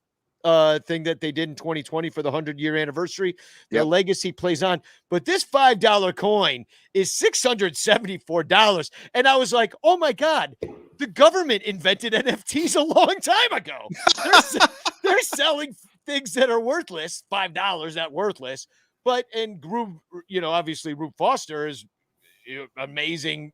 thing that they did in 2020 for the 100-year anniversary. Their legacy plays on. But this $5 coin is $674. And I was like, oh my God, the government invented NFTs a long time ago. They're selling things that are worthless, $5 that worthless. But and Rube, obviously Rube Foster is amazing,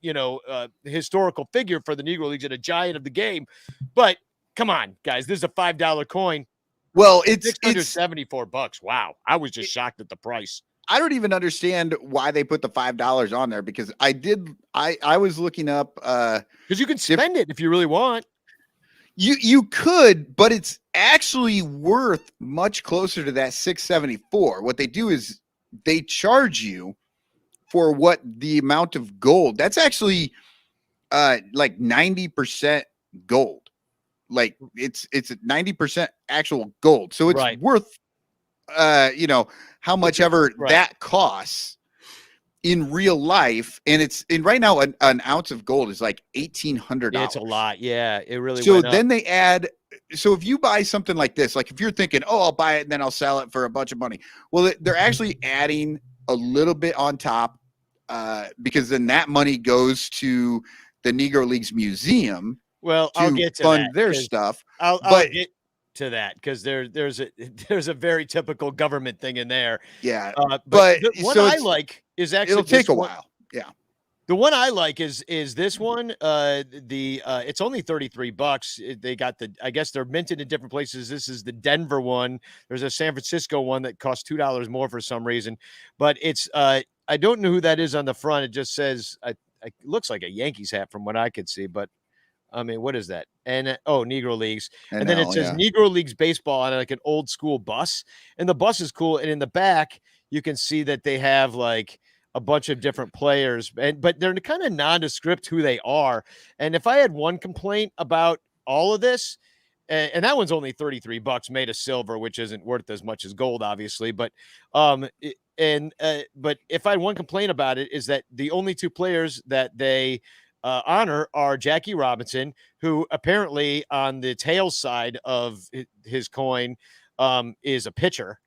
historical figure for the Negro Leagues and a giant of the game. But come on, guys, this is a $5 coin. Well, it's $674. Wow. I was just shocked at the price. I don't even understand why they put the $5 on there, because I was looking up because you can spend it if you really want. You could, but it's actually worth much closer to that $674. What they do is they charge you for what the amount of gold. That's actually like 90% gold. Like it's 90% actual gold. So it's worth how much ever that costs in real life. And right now an ounce of gold is like $1,800. It's a lot. Yeah, it really so went up. Then they add, so if you buy something like this, like if you're thinking, oh, I'll buy it and then I'll sell it for a bunch of money. Well, they're actually adding a little bit on top because then that money goes to the Negro Leagues Museum. Well, I'll get to fund that, their stuff. I'll get to that because there's a very typical government thing in there. Yeah, but the one I like is actually it'll take a while. Yeah, the one I like is this one. It's only $33. They got I guess they're minted in different places. This is the Denver one. There's a San Francisco one that costs $2 more for some reason, but it's I don't know who that is on the front. It just says it looks like a Yankees hat from what I could see, but. I mean, what is that? And Negro Leagues. And then it says Negro Leagues Baseball on like an old school bus. And the bus is cool. And in the back, you can see that they have like a bunch of different players, but they're kind of nondescript who they are. And if I had one complaint about all of this, and that one's only $33 made of silver, which isn't worth as much as gold, obviously. But but if I had one complaint about it is that the only two players that they honor are Jackie Robinson, who apparently on the tail side of his coin is a pitcher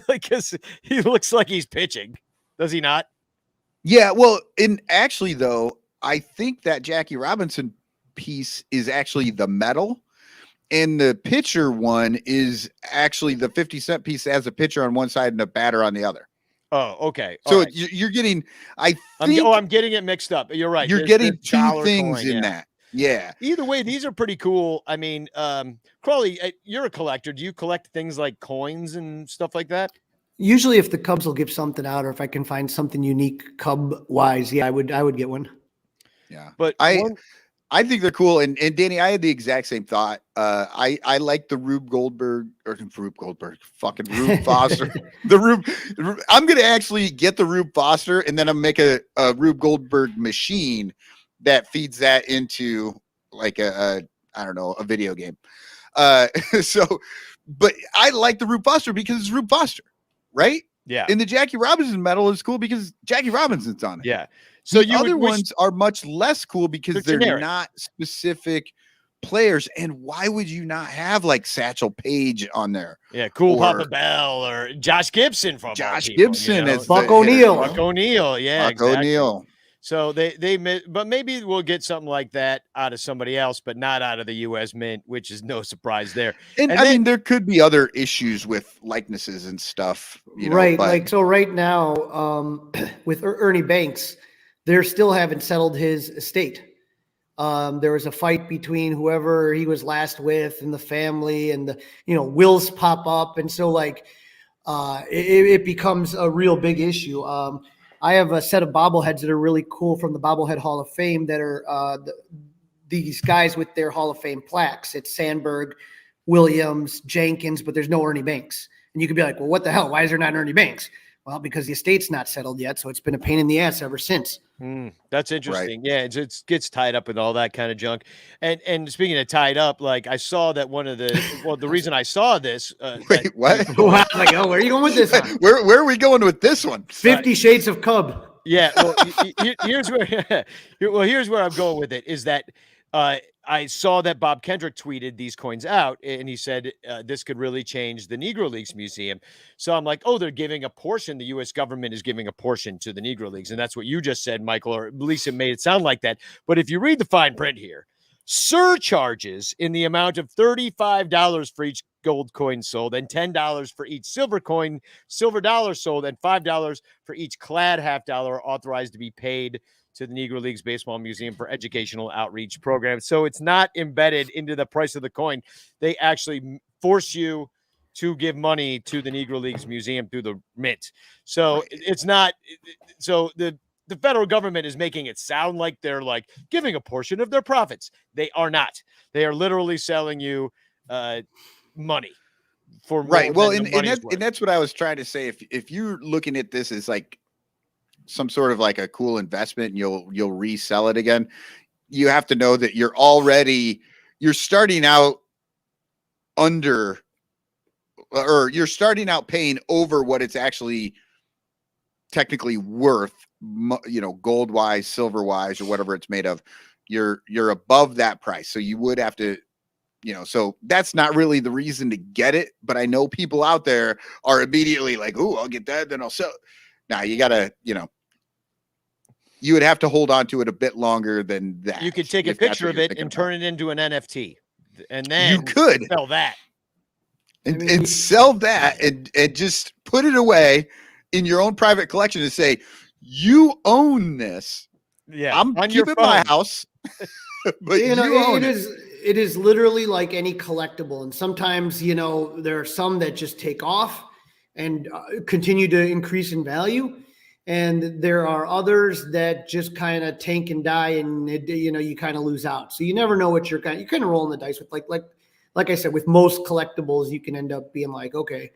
because he looks like he's pitching. Does he not? Yeah. Well, actually though, I think that Jackie Robinson piece is actually the metal, and the pitcher one is actually the 50-cent piece that has a pitcher on one side and a batter on the other. Oh, okay. So you're getting, I'm getting it mixed up. You're right. You're getting two things in that. Yeah. Either way, these are pretty cool. I mean, Crawley, you're a collector. Do you collect things like coins and stuff like that? Usually if the Cubs will give something out, or if I can find something unique Cub wise, yeah, I would get one. Yeah. But I think they're cool. And Danny, I had the exact same thought. I like the Rube Goldberg, fucking Rube Foster. I'm going to actually get the Rube Foster, and then I'm make a Rube Goldberg machine that feeds that into like I don't know, a video game. But I like the Rube Foster because it's Rube Foster, right? Yeah. And the Jackie Robinson medal is cool because Jackie Robinson's on it. Yeah. So the other ones are much less cool because they're not specific players. And why would you not have like Satchel Paige on there? Yeah, Cool Papa Bell or Josh Gibson from Josh Gibson. Buck O'Neil. Buck O'Neil. Yeah, Buck O'Neil. So but maybe we'll get something like that out of somebody else, but not out of the U.S. Mint, which is no surprise there. And I mean, there could be other issues with likenesses and stuff, Right. but Like, so right now, with Ernie Banks, they're still haven't settled his estate. There was a fight between whoever he was last with and the family, and wills pop up. And so it becomes a real big issue. I have a set of bobbleheads that are really cool from the Bobblehead Hall of Fame that are these guys with their Hall of Fame plaques. It's Sandberg, Williams, Jenkins, but there's no Ernie Banks. And you could be like, well, what the hell? Why is there not Ernie Banks? Well, because the estate's not settled yet, so it's been a pain in the ass ever since. That's interesting. Right. Yeah, it gets tied up in all that kind of junk. And speaking of tied up, like I saw that one of the reason I saw this. Wait, what? Like, where are you going with this? Where are we going with this one? 50 Shades of Cub. Yeah. Well, here's where I'm going with it is that I saw that Bob Kendrick tweeted these coins out, and he said this could really change the Negro Leagues Museum. So I'm like, oh, they're giving a portion. The U.S. government is giving a portion to the Negro Leagues. And that's what you just said, Michael, or at least it made it sound like that. But if you read the fine print here, surcharges in the amount of $35 for each gold coin sold and $10 for each silver dollar sold and $5 for each clad half dollar are authorized to be paid to the Negro Leagues Baseball Museum for educational outreach programs. So it's not embedded into the price of the coin. They actually force you to give money to the Negro Leagues Museum through the mint. So it's not. So the federal government is making it sound like they're like giving a portion of their profits. They are not. They are literally selling you money for right. Well, and that's what I was trying to say. If you're looking at this as like some sort of like a cool investment and you'll resell it again, you have to know that you're starting out you're starting out paying over what it's actually technically worth, gold wise, silver wise, or whatever it's made of. You're above that price. So you would have to, so that's not really the reason to get it. But I know people out there are immediately like, oh, I'll get that, then I'll sell. Now you gotta, you would have to hold on to it a bit longer than that. You could take a picture of it and turn it into an NFT, and then you could sell that and sell that and just put it away in your own private collection and say, you own this. Yeah, I'm keeping my house. But it is literally like any collectible. And sometimes, there are some that just take off and continue to increase in value. And there are others that just kind of tank and die, and you kind of lose out. So you never know what you're kind of rolling the dice with. Like I said, with most collectibles, you can end up being like, okay,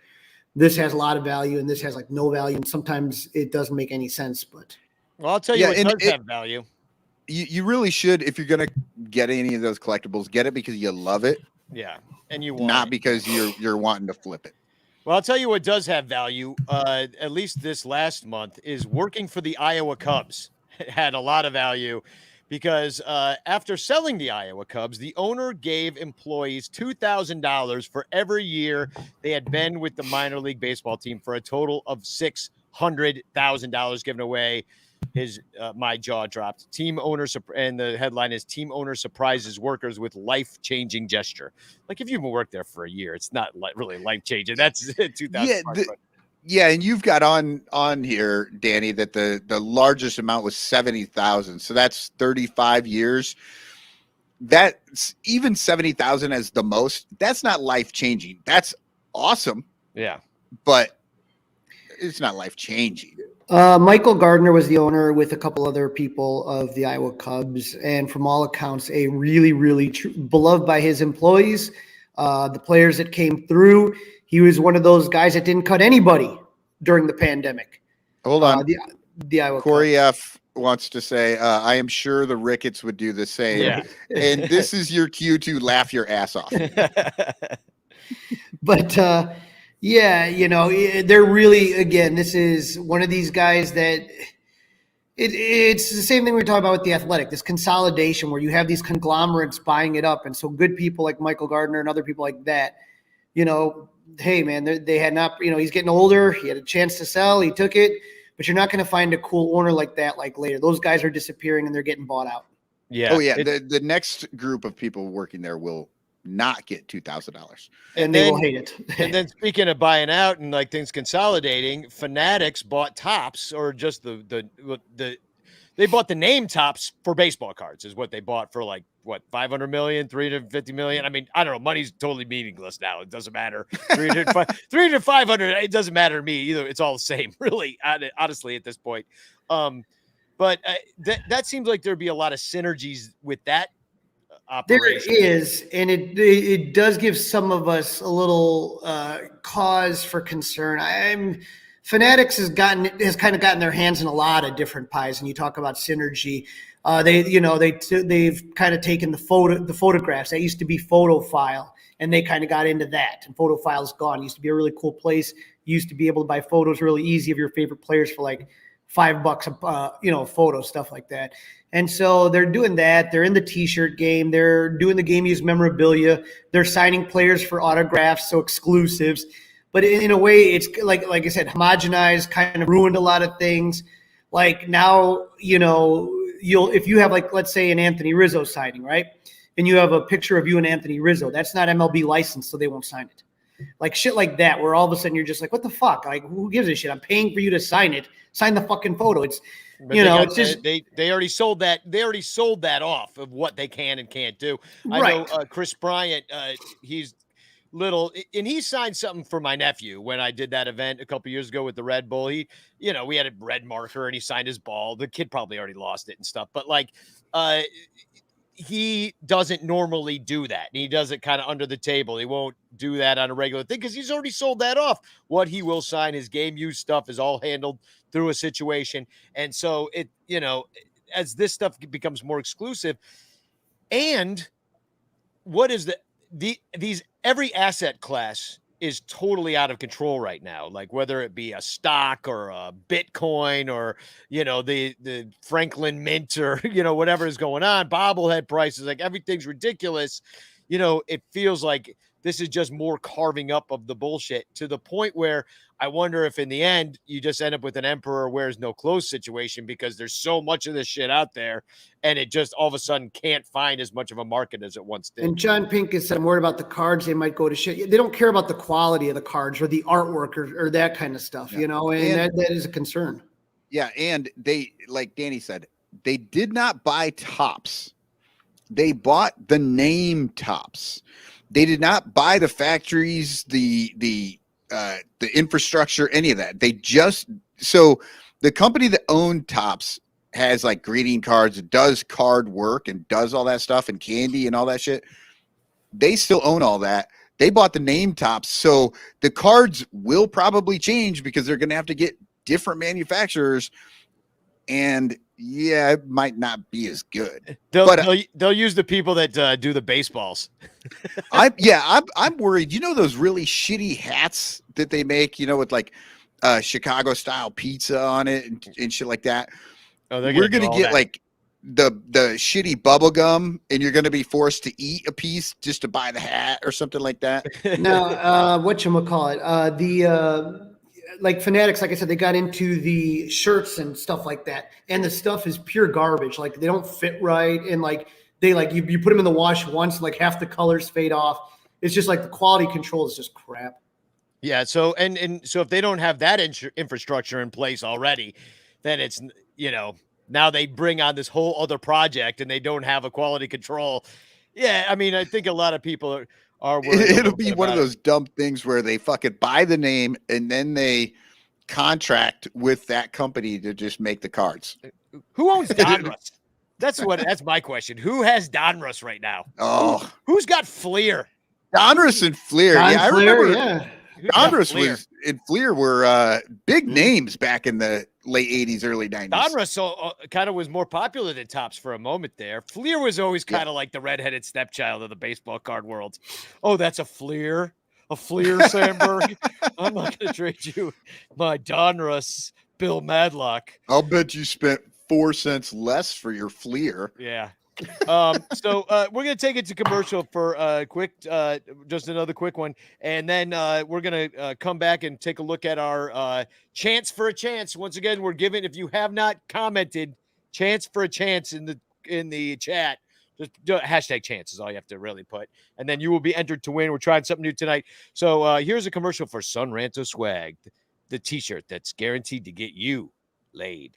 this has a lot of value and this has like no value. And sometimes it doesn't make any sense. But I'll tell you what does have value. You really should, if you're going to get any of those collectibles, get it because you love it. Yeah, and you want not it. Because you're wanting to flip it. Well, I'll tell you what does have value, at least this last month, is working for the Iowa Cubs. It had a lot of value because after selling the Iowa Cubs, the owner gave employees $2,000 for every year they had been with the minor league baseball team, for a total of $600,000 given away. My jaw dropped. Team owner, and the headline is Team Owner Surprises Workers with Life-Changing Gesture. Like, if you've worked there for a year, it's not really life-changing. That's 2,000. Yeah, and you've got on here, Danny, that the largest amount was 70,000. So that's 35 years. That's even 70,000 as the most. That's not life-changing. That's awesome. Yeah, but it's not life-changing. Michael Gardner was the owner with a couple other people of the Iowa Cubs, and from all accounts, a really, really beloved by his employees, the players that came through. He was one of those guys that didn't cut anybody during the pandemic. Hold on. The Iowa Corey Cubs. F. wants to say, I am sure the Ricketts would do the same. Yeah. And this is your cue to laugh your ass off. But they're really, again, this is one of these guys that it's the same thing we were talking about with the Athletic, this consolidation where you have these conglomerates buying it up. And so good people like Michael Gardner and other people like that, hey man, they had not, he's getting older. He had a chance to sell. He took it. but you're not going to find a cool owner like that like later. Those guys are disappearing and they're getting bought out. Yeah. Oh yeah. The next group of people working there will not get $2,000. And they will hate it. And then speaking of buying out and like things consolidating, Fanatics bought Topps, or just they bought the name Topps for baseball cards is what they bought for, like, what, 500 million, 350 million. I mean, I don't know. Money's totally meaningless now. It doesn't matter. 300, 500, it doesn't matter to me either. It's all the same, really, honestly, at this point. But that seems like there'd be a lot of synergies with that operation. There is, and it does give some of us a little cause for concern. Fanatics has kind of gotten their hands in a lot of different pies, and you talk about synergy. They've kind of taken the photographs that used to be PhotoFile, and they kind of got into that. And PhotoFile's gone. It used to be a really cool place. You used to be able to buy photos really easy of your favorite players for like $5 a photo, stuff like that. And so they're doing that. They're in the T-shirt game. They're doing the game use memorabilia. They're signing players for autographs, so exclusives. But in a way, it's like I said, homogenized, kind of ruined a lot of things. Like now, if you have, like, let's say an Anthony Rizzo signing, right? And you have a picture of you and Anthony Rizzo, that's not MLB licensed, so they won't sign it. Like shit like that, where all of a sudden you're just like, what the fuck? Like, who gives a shit? I'm paying for you to sign it. Sign the fucking photo. It's, it's just they already sold that. They already sold that off of what they can and can't do. I Right. know Chris Bryant. He's little, and he signed something for my nephew when I did that event a couple years ago with the Red Bull. He, we had a red marker and he signed his ball. The kid probably already lost it and stuff, but like, he doesn't normally do that. He does it kind of under the table. He won't do that on a regular thing because he's already sold that off. What he will sign, his game use stuff, is all handled through a situation. And so it, as this stuff becomes more exclusive, and what is these every asset class is totally out of control right now. Like whether it be a stock or a Bitcoin or, the Franklin Mint or, whatever is going on, bobblehead prices, like everything's ridiculous. It feels like this is just more carving up of the bullshit, to the point where I wonder if in the end you just end up with an emperor wears no clothes situation, because there's so much of this shit out there and it just all of a sudden can't find as much of a market as it once did. And John Pink has said, I'm worried about the cards. They might go to shit. They don't care about the quality of the cards or the artwork or that kind of stuff, and that is a concern. Yeah. And they, like Danny said, they did not buy Topps. They bought the name Topps. They did not buy the factories, the infrastructure, any of that. So the company that owned Topps has like greeting cards, does card work and does all that stuff and candy and all that shit. They still own all that. They bought the name Topps. So the cards will probably change because they're going to have to get different manufacturers. And yeah, it might not be as good. They'll use the people that do the baseballs. I'm worried. Those really shitty hats that they make, with like Chicago style pizza on it and shit like that. Oh, we're gonna get like the shitty bubble gum, and you're gonna be forced to eat a piece just to buy the hat or something like that. Now, whatchamacallit, like Fanatics, like I said, they got into the shirts and stuff like that, and the stuff is pure garbage. Like they don't fit right, and like they you put them in the wash once, like half the colors fade off. It's just like the quality control is just crap. Yeah. So and so if they don't have that infrastructure in place already, then it's now they bring on this whole other project and they don't have a quality control. Yeah, I mean, I think a lot of people are worried. It'll be one of those dumb things where they fucking buy the name and then they contract with that company to just make the cards. Who owns Donruss? That's my question. Who has Donruss right now? Oh, who's got Fleer? Donruss and Fleer. I remember. Yeah. Donruss and Fleer were big names back in the late 80s, early 90s. Donruss kind of was more popular than Topps for a moment there. Fleer was always kind of like the redheaded stepchild of the baseball card world. Oh, that's a Fleer Sandberg. I'm not going to trade you my Donruss Bill Madlock. I'll bet you spent 4 cents less for your Fleer. Yeah. So we're gonna take it to commercial for just another quick one, and then we're gonna come back and take a look at our chance for a chance. Once again, we're giving, if you have not commented, chance for a chance in the chat. Just hashtag chance is all you have to really put, and then you will be entered to win. We're trying something new tonight. So here's a commercial for Sun Ranto Swag, the T-shirt that's guaranteed to get you laid.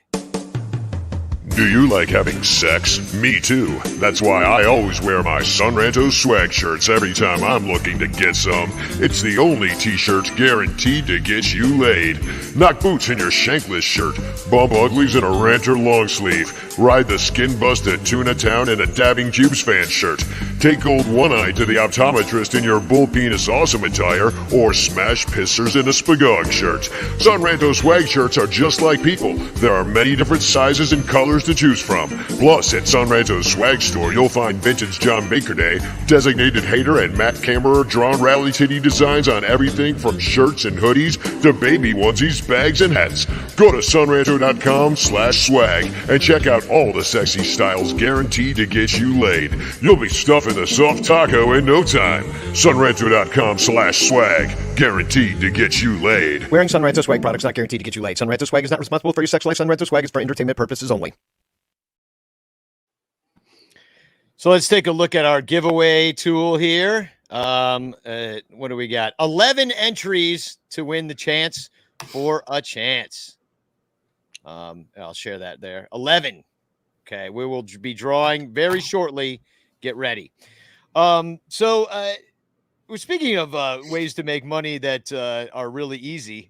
Do you like having sex? Me too. That's why I always wear my Sunranto swag shirts every time I'm looking to get some. It's the only t-shirt guaranteed to get you laid. Knock boots in your shankless shirt. Bump uglies in a ranter long sleeve. Ride the skin-busted Tuna Town in a Dabbing Cubes fan shirt. Take gold one-eye to the optometrist in your bull penis awesome attire, or smash pissers in a spagog shirt. Sunranto swag shirts are just like people. There are many different sizes and colors to choose from. Plus, at Sunranto's swag store, you'll find vintage John Baker Day, designated hater, and Matt Cameron drawn rally titty designs on everything from shirts and hoodies to baby onesies, bags, and hats. Go to sunranto.com/swag and check out all the sexy styles guaranteed to get you laid. You'll be stuffing the soft taco in no time. Sunranto.com/swag, guaranteed to get you laid. Wearing Sunranto Swag products not guaranteed to get you laid. Sunranto Swag is not responsible for your sex life. Sunranto Swag is for entertainment purposes only. So let's take a look at our giveaway tool here. What do we got? 11 entries to win the chance for a chance. I'll share that there. 11. Okay, we will be drawing very shortly. Get ready. So we're speaking of ways to make money that are really easy,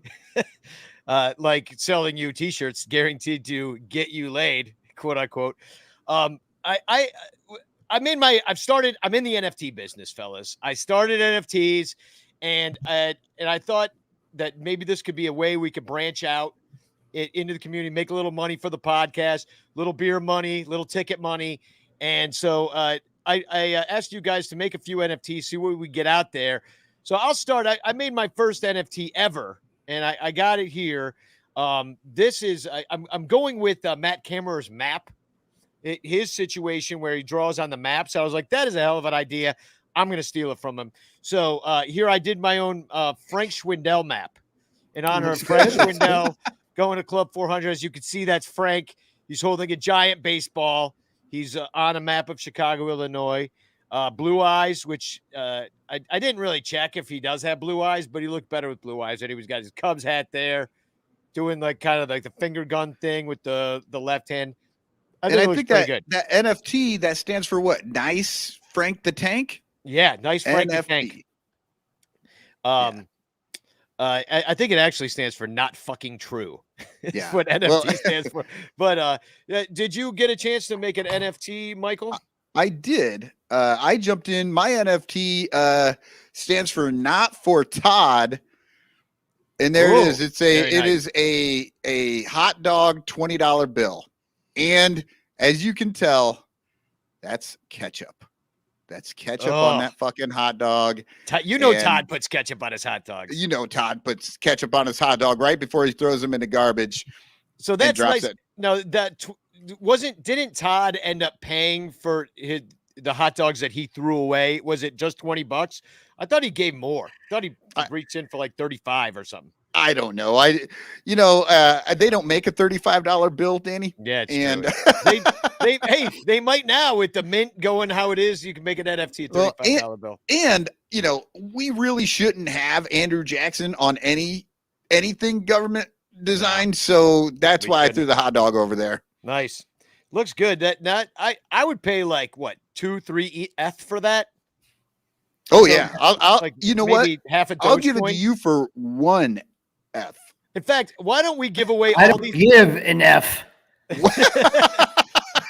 like selling you t-shirts guaranteed to get you laid, quote unquote. I'm in the NFT business, fellas. I started NFTs, and I thought that maybe this could be a way we could branch out into the community, make a little money for the podcast, little beer money, little ticket money. And so I asked you guys to make a few NFTs, see what we get out there. So I'll start. I made my first NFT ever, and I got it here. This is I'm going with Matt Kammerer's map. His situation where he draws on the maps. I was like, that is a hell of an idea. I'm going to steal it from him. So here I did my own Frank Schwindel map in honor of Frank Schwindel going to Club 400. As you can see, that's Frank. He's holding a giant baseball. He's on a map of Chicago, Illinois. Blue eyes, which I didn't really check if he does have blue eyes, but he looked better with blue eyes. And he's got his Cubs hat there, doing like kind of like the finger gun thing with the left hand. I think that NFT that stands for what? Nice Frank the Tank? Yeah, nice Frank NFT. the Tank. I think it actually stands for not fucking true. Yeah. What NFT stands for. But did you get a chance to make an NFT, Michael? I did. I jumped in. My NFT stands for Not for Todd. And there it is. It is a hot dog $20 bill. And as you can tell, that's ketchup. That's ketchup on that fucking hot dog. Todd puts ketchup on his hot dogs. Todd puts ketchup on his hot dog right before he throws them in the garbage. So that's nice. No, didn't Todd end up paying for the hot dogs that he threw away? Was it just $20? I thought he gave more. I thought he reached in for like 35 or something. I don't know. They don't make a $35 bill, Danny. Yeah, it's they might now with the mint going how it is. You can make an NFT $35 bill. And we really shouldn't have Andrew Jackson on anything government designed. So that's why I threw the hot dog over there. Nice, looks good. I would pay like what 2-3 ETH for that. Oh yeah, I'll like what? Half a I'll give coin. it to you for 1 F. In fact, why don't we give away I all don't these? give an F.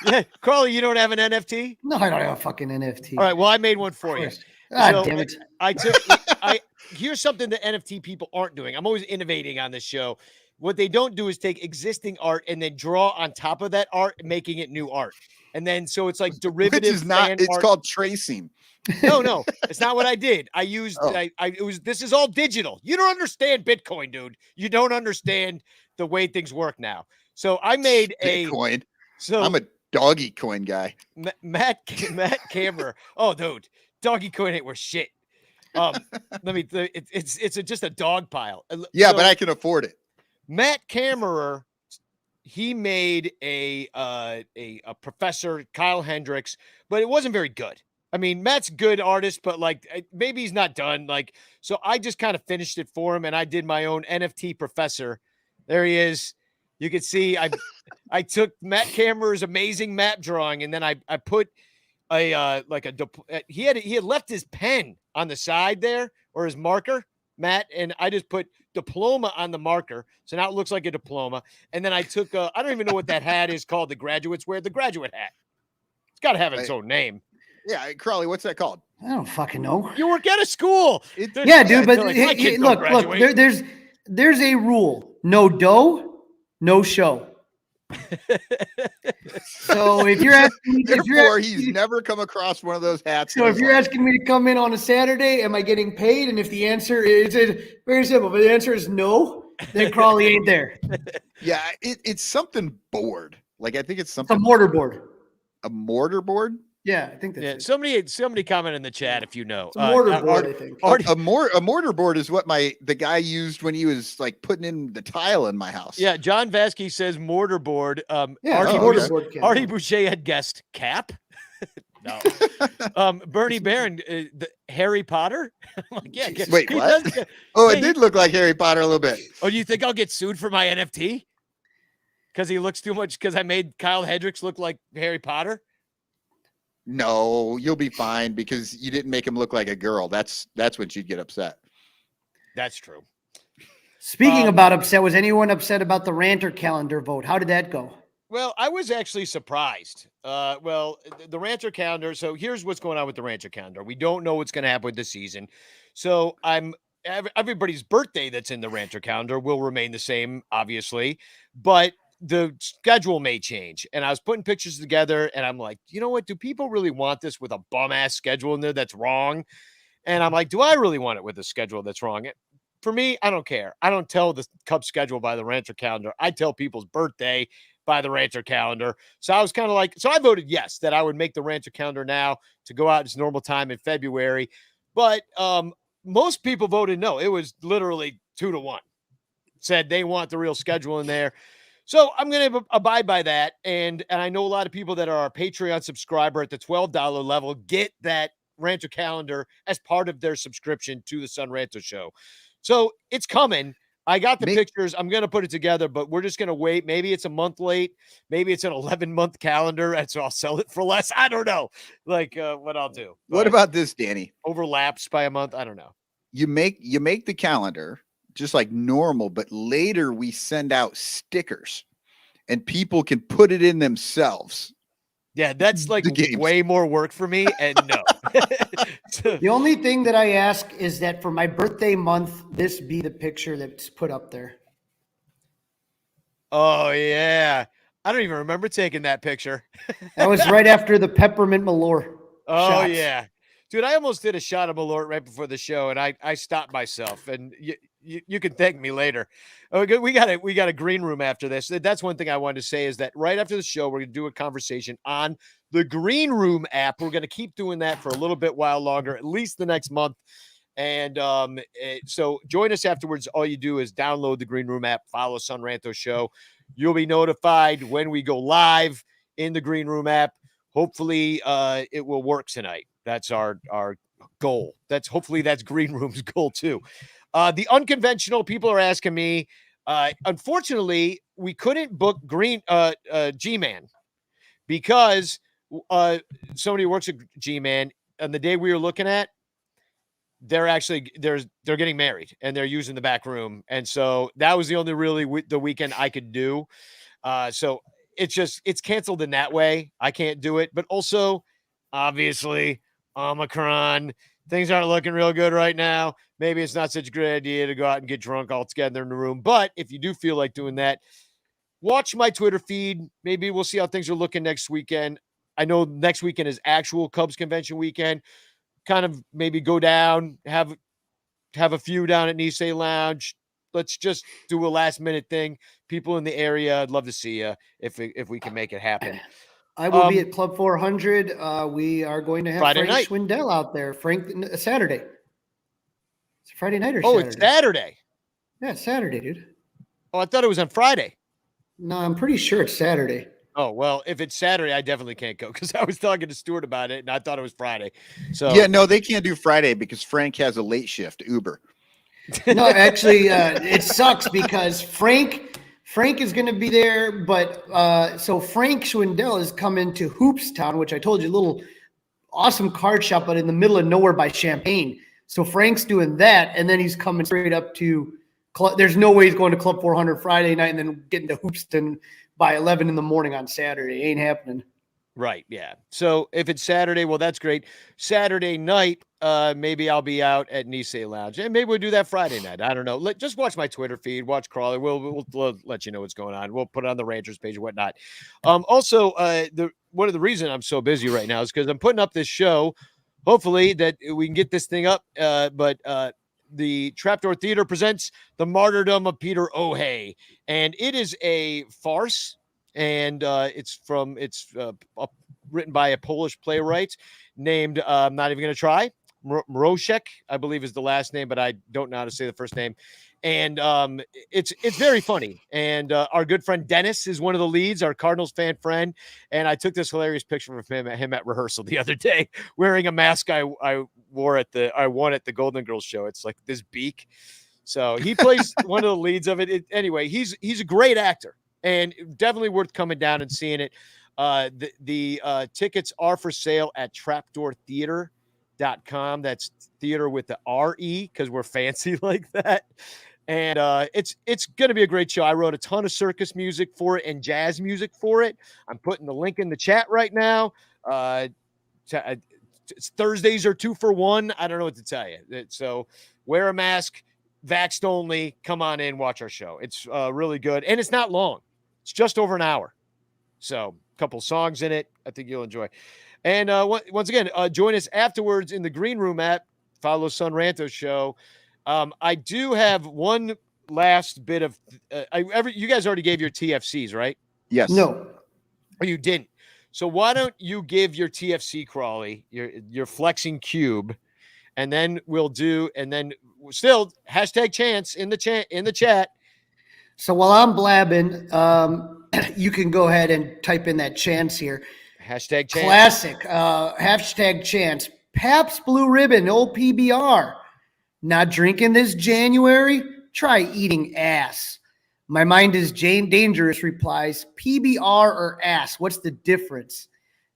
Yeah, Carly, you don't have an NFT? No, I don't have a fucking NFT. All right, well, I made one for you. God damn it. Here's something that NFT people aren't doing. I'm always innovating on this show. What they don't do is take existing art and then draw on top of that art, making it new art. And then so it's like derivative. Which is not. It's called tracing. No, it's not what I did. I used. This is all digital. You don't understand Bitcoin, dude. You don't understand the way things work now. So I made Bitcoin. So I'm a Doggy coin guy. Matt Cameron. Oh, dude, doggy coin ain't worth shit. It's just a dog pile. Yeah, So, but I can afford it. Matt Cameron, he made a professor, Kyle Hendricks, but it wasn't very good. I mean, Matt's a good artist, but like maybe he's not done. Like, so I just kind of finished it for him, and I did my own NFT professor. There he is. You can see I took Matt Cameron's amazing map drawing, and then I put he had left his pen on the side there, or his marker, Matt, and I just put diploma on the marker, so now it looks like a diploma. And then I took I don't even know what that hat is called. The graduates wear the graduate hat. It's got to have its own name. Yeah, Crawley, what's that called? I don't fucking know. You work at a school. Yeah, dude, but look, there's a rule. No dough, no show. So if you're asking me, he's never come across one of those hats. So if you're asking me to come in on a Saturday, am I getting paid? And if the answer is very simple, but the answer is no, then Crawley ain't there. Yeah, it's something board. Like I think it's something. It's a mortar board. A mortar board? Yeah, I think that's it. Somebody comment in the chat if you know. It's a mortar board, I think. A mortar board is what the guy used when he was like putting in the tile in my house. Yeah, John Vasquez says mortar board. Artie Boucher had guessed cap. No. Bernie Barron, the Harry Potter. Like, yeah. Wait, what? It did look like Harry Potter a little bit. Oh, do you think I'll get sued for my NFT? Because he looks too much. Because I made Kyle Hendricks look like Harry Potter. No, you'll be fine because you didn't make him look like a girl. That's when she'd get upset. That's true. Speaking about upset, was anyone upset about the Ranter calendar vote? How did that go? Well, I was actually surprised. The Ranter calendar. So here's what's going on with the Ranter calendar. We don't know what's going to happen with the season. So everybody's birthday that's in the Ranter calendar will remain the same, obviously, but the schedule may change. And I was putting pictures together and I'm like, you know what? Do people really want this with a bum ass schedule in there that's wrong? And I'm like, do I really want it with a schedule that's wrong? For me, I don't care. I don't tell the Cubs schedule by the Ranter calendar. I tell people's birthday by the Ranter calendar. So I was kind of like, so I voted yes, that I would make the Ranter calendar now to go out its normal time in February. But most people voted no. It was literally 2-1. Said they want the real schedule in there. So I'm going to abide by that. And I know a lot of people that are our Patreon subscriber at the $12 level get that Ranter calendar as part of their subscription to the Son Ranto Show. So it's coming. I got the pictures. I'm going to put it together, but we're just going to wait. Maybe it's a month late. Maybe it's an 11-month calendar, and so I'll sell it for less. I don't know, what I'll do. What about this, Danny? Overlaps by a month. I don't know. You make the calendar just like normal, but later we send out stickers and people can put it in themselves. Yeah, that's like way more work for me. And no. The only thing that I ask is that for my birthday month, this be the picture that's put up there. Oh, yeah. I don't even remember taking that picture. That was right after the peppermint Malort. Oh, shots. Yeah. Dude, I almost did a shot of Malort right before the show, and I stopped myself. And you can thank me later. Oh, we got a green room after this. That's one thing I wanted to say is that right after the show, we're going to do a conversation on the Green Room app. We're going to keep doing that for a little bit while longer, at least the next month. And so join us afterwards. All you do is download the Green Room app, follow Son Ranto Show. You'll be notified when we go live in the Green Room app. Hopefully it will work tonight. That's our goal. Hopefully that's Green Room's goal too. The unconventional people are asking me. Unfortunately, we couldn't book G-Man because somebody who works at G-Man on the day we were looking at, they're getting married and they're using the back room, and so that was the only the weekend I could do. So it's canceled in that way. I can't do it, but also obviously Omicron. Things aren't looking real good right now. Maybe it's not such a great idea to go out and get drunk all together in the room. But if you do feel like doing that, watch my Twitter feed. Maybe we'll see how things are looking next weekend. I know next weekend is actual Cubs convention weekend. Kind of maybe go down, have a few down at Nisei Lounge. Let's just do a last minute thing. People in the area, I'd love to see you if we can make it happen. I will be at Club 400. We are going to have Friday Frank night. Schwindel out there. Saturday. It's Friday night or Oh, Saturday? it's Saturday. Yeah, it's Saturday, dude. Oh, I thought it was on Friday. No, I'm pretty sure it's Saturday. Oh, well, if it's Saturday, I definitely can't go because I was talking to Stuart about it and I thought it was Friday. So Yeah, no, they can't do Friday because Frank has a late shift, Uber. No, actually, it sucks because Frank is going to be there, but so Frank Schwindel is coming to Hoopstown, which I told you, a little awesome card shop, but in the middle of nowhere by Champaign. So Frank's doing that, and then he's coming straight up to. There's no way he's going to Club 400 Friday night and then getting to Hoopstown by 11 in the morning on Saturday. It ain't happening. Right, yeah. So if it's Saturday, well, that's great. Saturday night, maybe I'll be out at Nisei Lounge, and maybe we'll do that Friday night. I don't know. Just watch my Twitter feed, watch Crawley. We'll let you know what's going on. We'll put it on the Rangers page and whatnot. Also, one of the reasons I'm so busy right now is because I'm putting up this show. Hopefully that we can get this thing up. But the Trapdoor Theater presents The Martyrdom of Peter O'Hay, and it is a farce. And it's written by a Polish playwright named, I'm not even going to try, Mroszek, I believe is the last name, but I don't know how to say the first name. And it's very funny. And our good friend Dennis is one of the leads, our Cardinals fan friend. And I took this hilarious picture of him at rehearsal the other day, wearing a mask I won at the Golden Girls show. It's like this beak. So he plays one of the leads of it. Anyway, he's a great actor. And definitely worth coming down and seeing it. The tickets are for sale at trapdoortheater.com. That's theater with the R-E because we're fancy like that. And it's going to be a great show. I wrote a ton of circus music for it and jazz music for it. I'm putting the link in the chat right now. Thursdays are 2 for 1. I don't know what to tell you. So wear a mask, vaxxed only. Come on in, watch our show. It's really good. And it's not long. It's just over an hour. So a couple songs in it. I think you'll enjoy. And once again, join us afterwards in the Green Room app. Follow Son Ranto Show. I do have one last bit of you guys already gave your TFCs, right? Yes. No. Oh, you didn't. So why don't you give your TFC Crawley, your flexing cube, and then still hashtag chance in the chat. So while I'm blabbing, you can go ahead and type in that chance here. Hashtag chance. Classic. Hashtag chance. Pabst Blue Ribbon, old PBR. Not drinking this January? Try eating ass. My mind is dangerous replies, PBR or ass? What's the difference?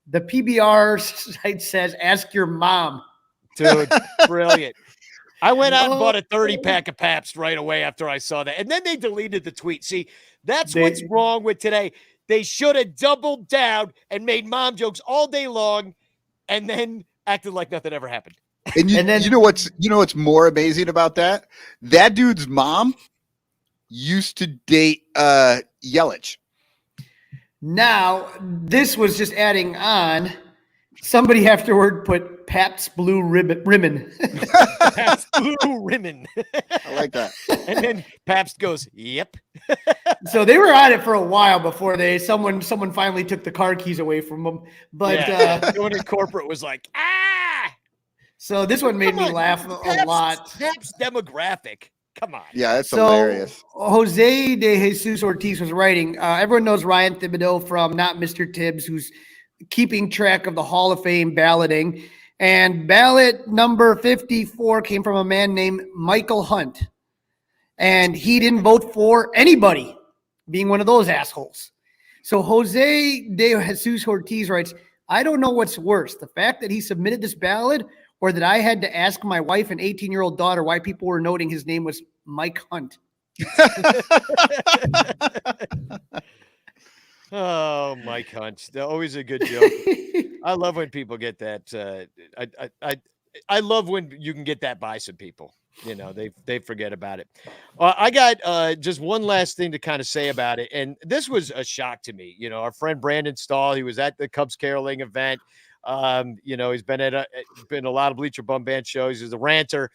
The PBR site says, ask your mom. Dude, brilliant. I went out and bought a 30-pack of Pabst right away after I saw that. And then they deleted the tweet. See, that's what's wrong with today. They should have doubled down and made mom jokes all day long and then acted like nothing ever happened. And you know what's more amazing about that? That dude's mom used to date Yelich. Now, this was just adding on. Somebody afterward put Pabst Blue Ribbon. Pabst Blue Ribbon. I like that. And then Pabst goes, yep. So they were at it for a while before someone finally took the car keys away from them. But going in corporate was like, ah. So this one made me laugh a lot. Pabst demographic. Come on. Yeah, that's hilarious. Jose de Jesus Ortiz was writing. Everyone knows Ryan Thibodeau from Not Mr. Tibbs, who's keeping track of the Hall of Fame balloting. And ballot number 54 came from a man named Michael Hunt. And he didn't vote for anybody, being one of those assholes. So Jose de Jesus Ortiz writes, I don't know what's worse, the fact that he submitted this ballot or that I had to ask my wife and 18-year-old daughter why people were noting his name was Mike Hunt. Oh, Mike Hunt. Always a good joke. I love when people get that. I love when you can get that by some people. You know, they forget about it. I got just one last thing to kind of say about it. And this was a shock to me. You know, our friend Brandon Stahl, he was at the Cubs caroling event. You know, he's been been a lot of Bleacher Bum Band shows. He's a ranter.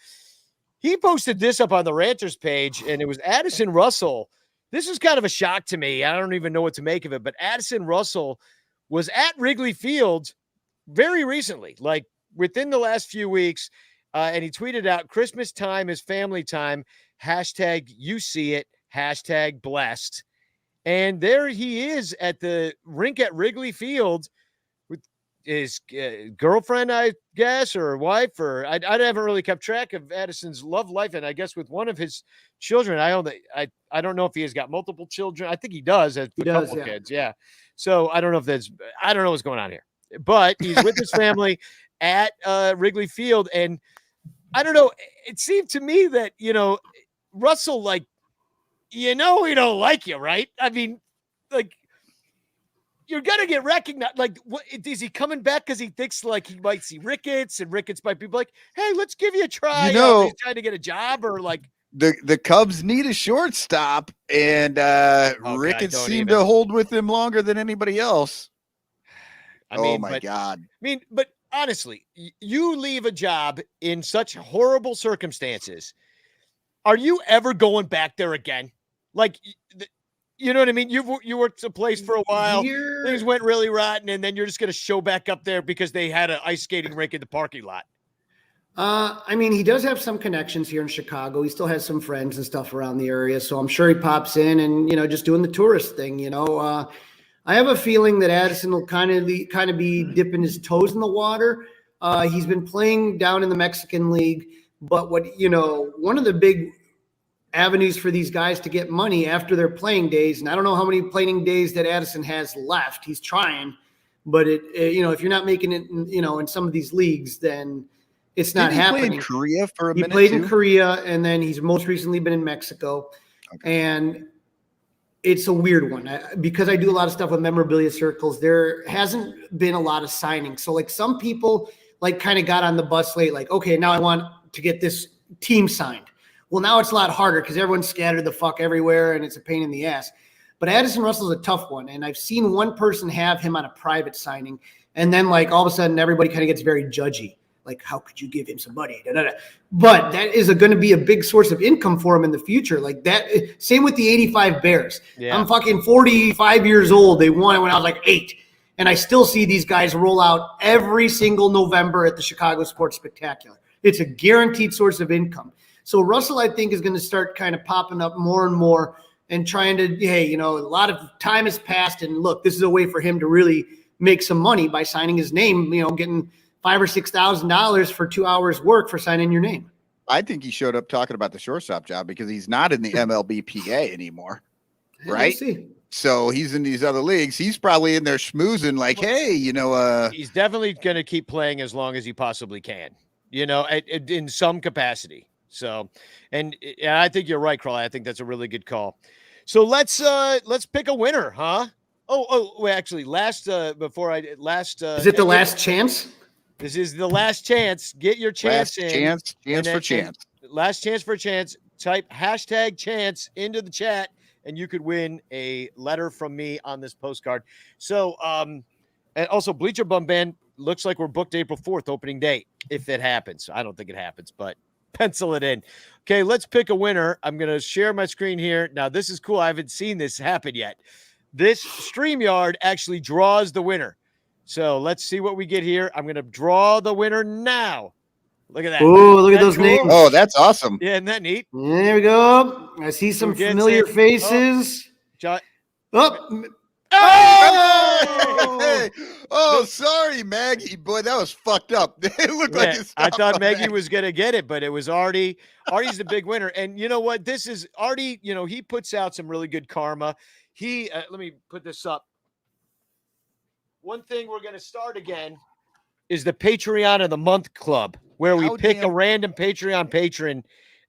He posted this up on the Ranters page, and it was Addison Russell. This is kind of a shock to me. I don't even know what to make of it, but Addison Russell was at Wrigley Field very recently, like within the last few weeks. And he tweeted out, Christmas time is family time. Hashtag you see it. Hashtag blessed. And there he is at the rink at Wrigley Field with his girlfriend, I guess, or wife, or I haven't really kept track of Addison's love life. And I guess with one of his children, I don't know if he has got multiple children. I think he does. Has a couple of kids. Yeah. So I don't know what's going on here, but he's with his family at Wrigley Field. And I don't know. It seemed to me that, Russell, like, he don't like you, right? I mean, like, you're going to get recognized. Like, what is he coming back because he thinks like he might see Ricketts, and Ricketts might be like, hey, let's give you a try. He's trying to get a job, or like the Cubs need a shortstop, and Ricketts seemed to hold with him longer than anybody else. God. But honestly, you leave a job in such horrible circumstances. Are you ever going back there again? Like, you know what I mean? You worked a place for a while. Things went really rotten, and then you're just going to show back up there because they had an ice skating rink in the parking lot. I mean, he does have some connections here in Chicago. He still has some friends and stuff around the area. So I'm sure he pops in and, just doing the tourist thing, I have a feeling that Addison will kind of be dipping his toes in the water. He's been playing down in the Mexican League, but one of the big avenues for these guys to get money after their playing days, and I don't know how many playing days that Addison has left. He's trying, but if you're not making it, in some of these leagues, then it's not happening. He played in Korea for a minute. He played in Korea, and then he's most recently been in Mexico. Okay. And it's a weird one because I do a lot of stuff with memorabilia circles. There hasn't been a lot of signings. So like some people like kind of got on the bus late, like, okay, now I want to get this team signed. Well, now it's a lot harder because everyone's scattered the fuck everywhere and it's a pain in the ass. But Addison Russell's a tough one. And I've seen one person have him on a private signing. And then like all of a sudden everybody kind of gets very judgy. Like, how could you give him some money? But that is going to be a big source of income for him in the future. Like that. Same with the 85 Bears. Yeah. I'm fucking 45 years old. They won it when I was like 8. And I still see these guys roll out every single November at the Chicago Sports Spectacular. It's a guaranteed source of income. So Russell, I think, is going to start kind of popping up more and more and trying to, hey, a lot of time has passed. And look, this is a way for him to really make some money by signing his name, getting $5,000 or $6,000 for 2 hours work for signing your name. I think he showed up talking about the shortstop job because he's not in the MLBPA anymore, right? So he's in these other leagues. He's probably in there schmoozing like, hey, he's definitely going to keep playing as long as he possibly can, in some capacity. So, and I think you're right, Crawley. I think that's a really good call. So let's pick a winner, huh? Wait, actually, is it the last chance? This is the last chance. Get your chance in. Last chance for chance. Type #chance into the chat, and you could win a letter from me on this postcard. So, and also Bleacher Bum Band looks like we're booked April 4th, opening day, if it happens. I don't think it happens, but pencil it in. Okay, let's pick a winner. I'm going to share my screen here. Now, this is cool. I haven't seen this happen yet. This StreamYard actually draws the winner. So let's see what we get here. I'm going to draw the winner now. Look at that. Oh, look at those names. Oh, that's awesome. Yeah, isn't that neat? There we go. I see some familiar faces. Oh, sorry, Maggie. Boy, that was fucked up. It looked like I thought Maggie was going to get it, but it was Artie. Artie's the big winner. And you know what? This is Artie. He puts out some really good karma. Let me put this up. One thing we're going to start again is the Patreon of the Month Club, where we pick a random Patreon patron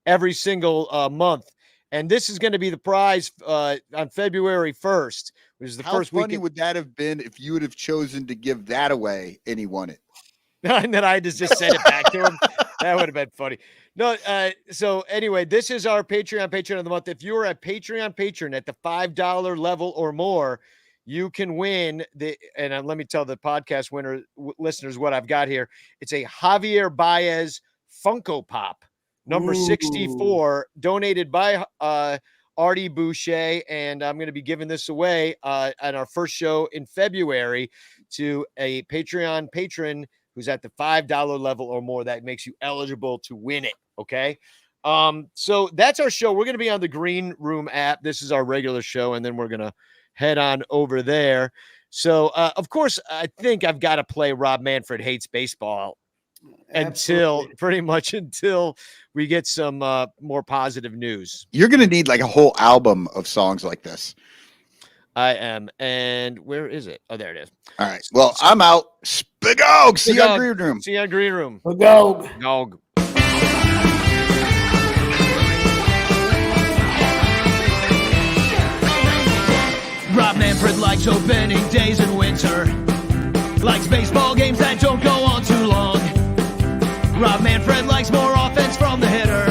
every single month. And this is going to be the prize on February 1st, which is the first week. How funny would that have been if you would have chosen to give that away and he won it? And then I just send it back to him. That would have been funny. No, so anyway, this is our Patreon of the month. If you are a Patreon patron at the $5 level or more, you can win and let me tell the podcast listeners what I've got here. It's a Javier Baez Funko Pop, number 64, donated by Artie Boucher, and I'm going to be giving this away at our first show in February to a Patreon patron who's at the $5 level or more. That makes you eligible to win it. Okay. So that's our show. We're going to be on the Green Room app. This is our regular show, and then we're going to head on over there. So, of course, I think I've got to play Rob Manfred Hates Baseball until we get some more positive news. You're going to need like a whole album of songs like this. I am. And where is it? Oh, there it is. All right. Well, I'm out. Spigog. See you on Green Room. See you on Green Room. Go. Dog. Rob Manfred likes opening days in winter. Likes baseball games that don't go on too long. Rob Manfred likes more offense from the hitter.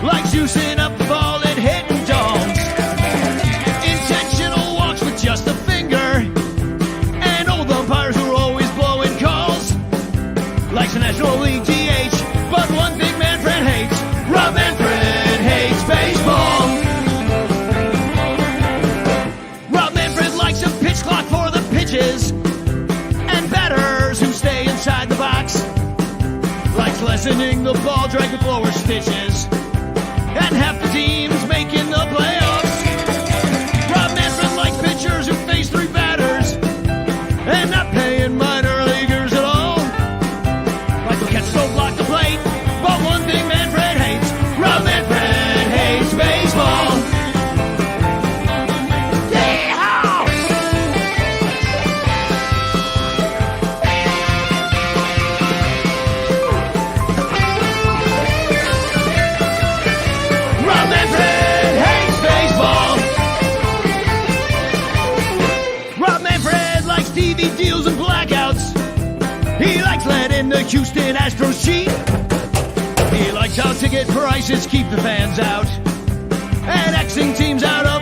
Likes juicing up the ball and hitting dongs. Intentional walks with just a finger. And old umpires who are always blowing calls. Likes the National League DH, but one thing Manfred hates. Rob Manfred hates baseball. Pitch clock for the pitches and batters who stay inside the box. Likes lessening the ball drag with lower stitches and half the teams making the playoffs. Rob Manfred likes pitchers who face 3 batters and not paying minor leaguers at all. Like the catchers don't block the plate, but one thing Manfred hates. Rob Manfred hates baseball. TV deals and blackouts. He likes letting the Houston Astros cheat. He likes how ticket prices keep the fans out and Xing teams out of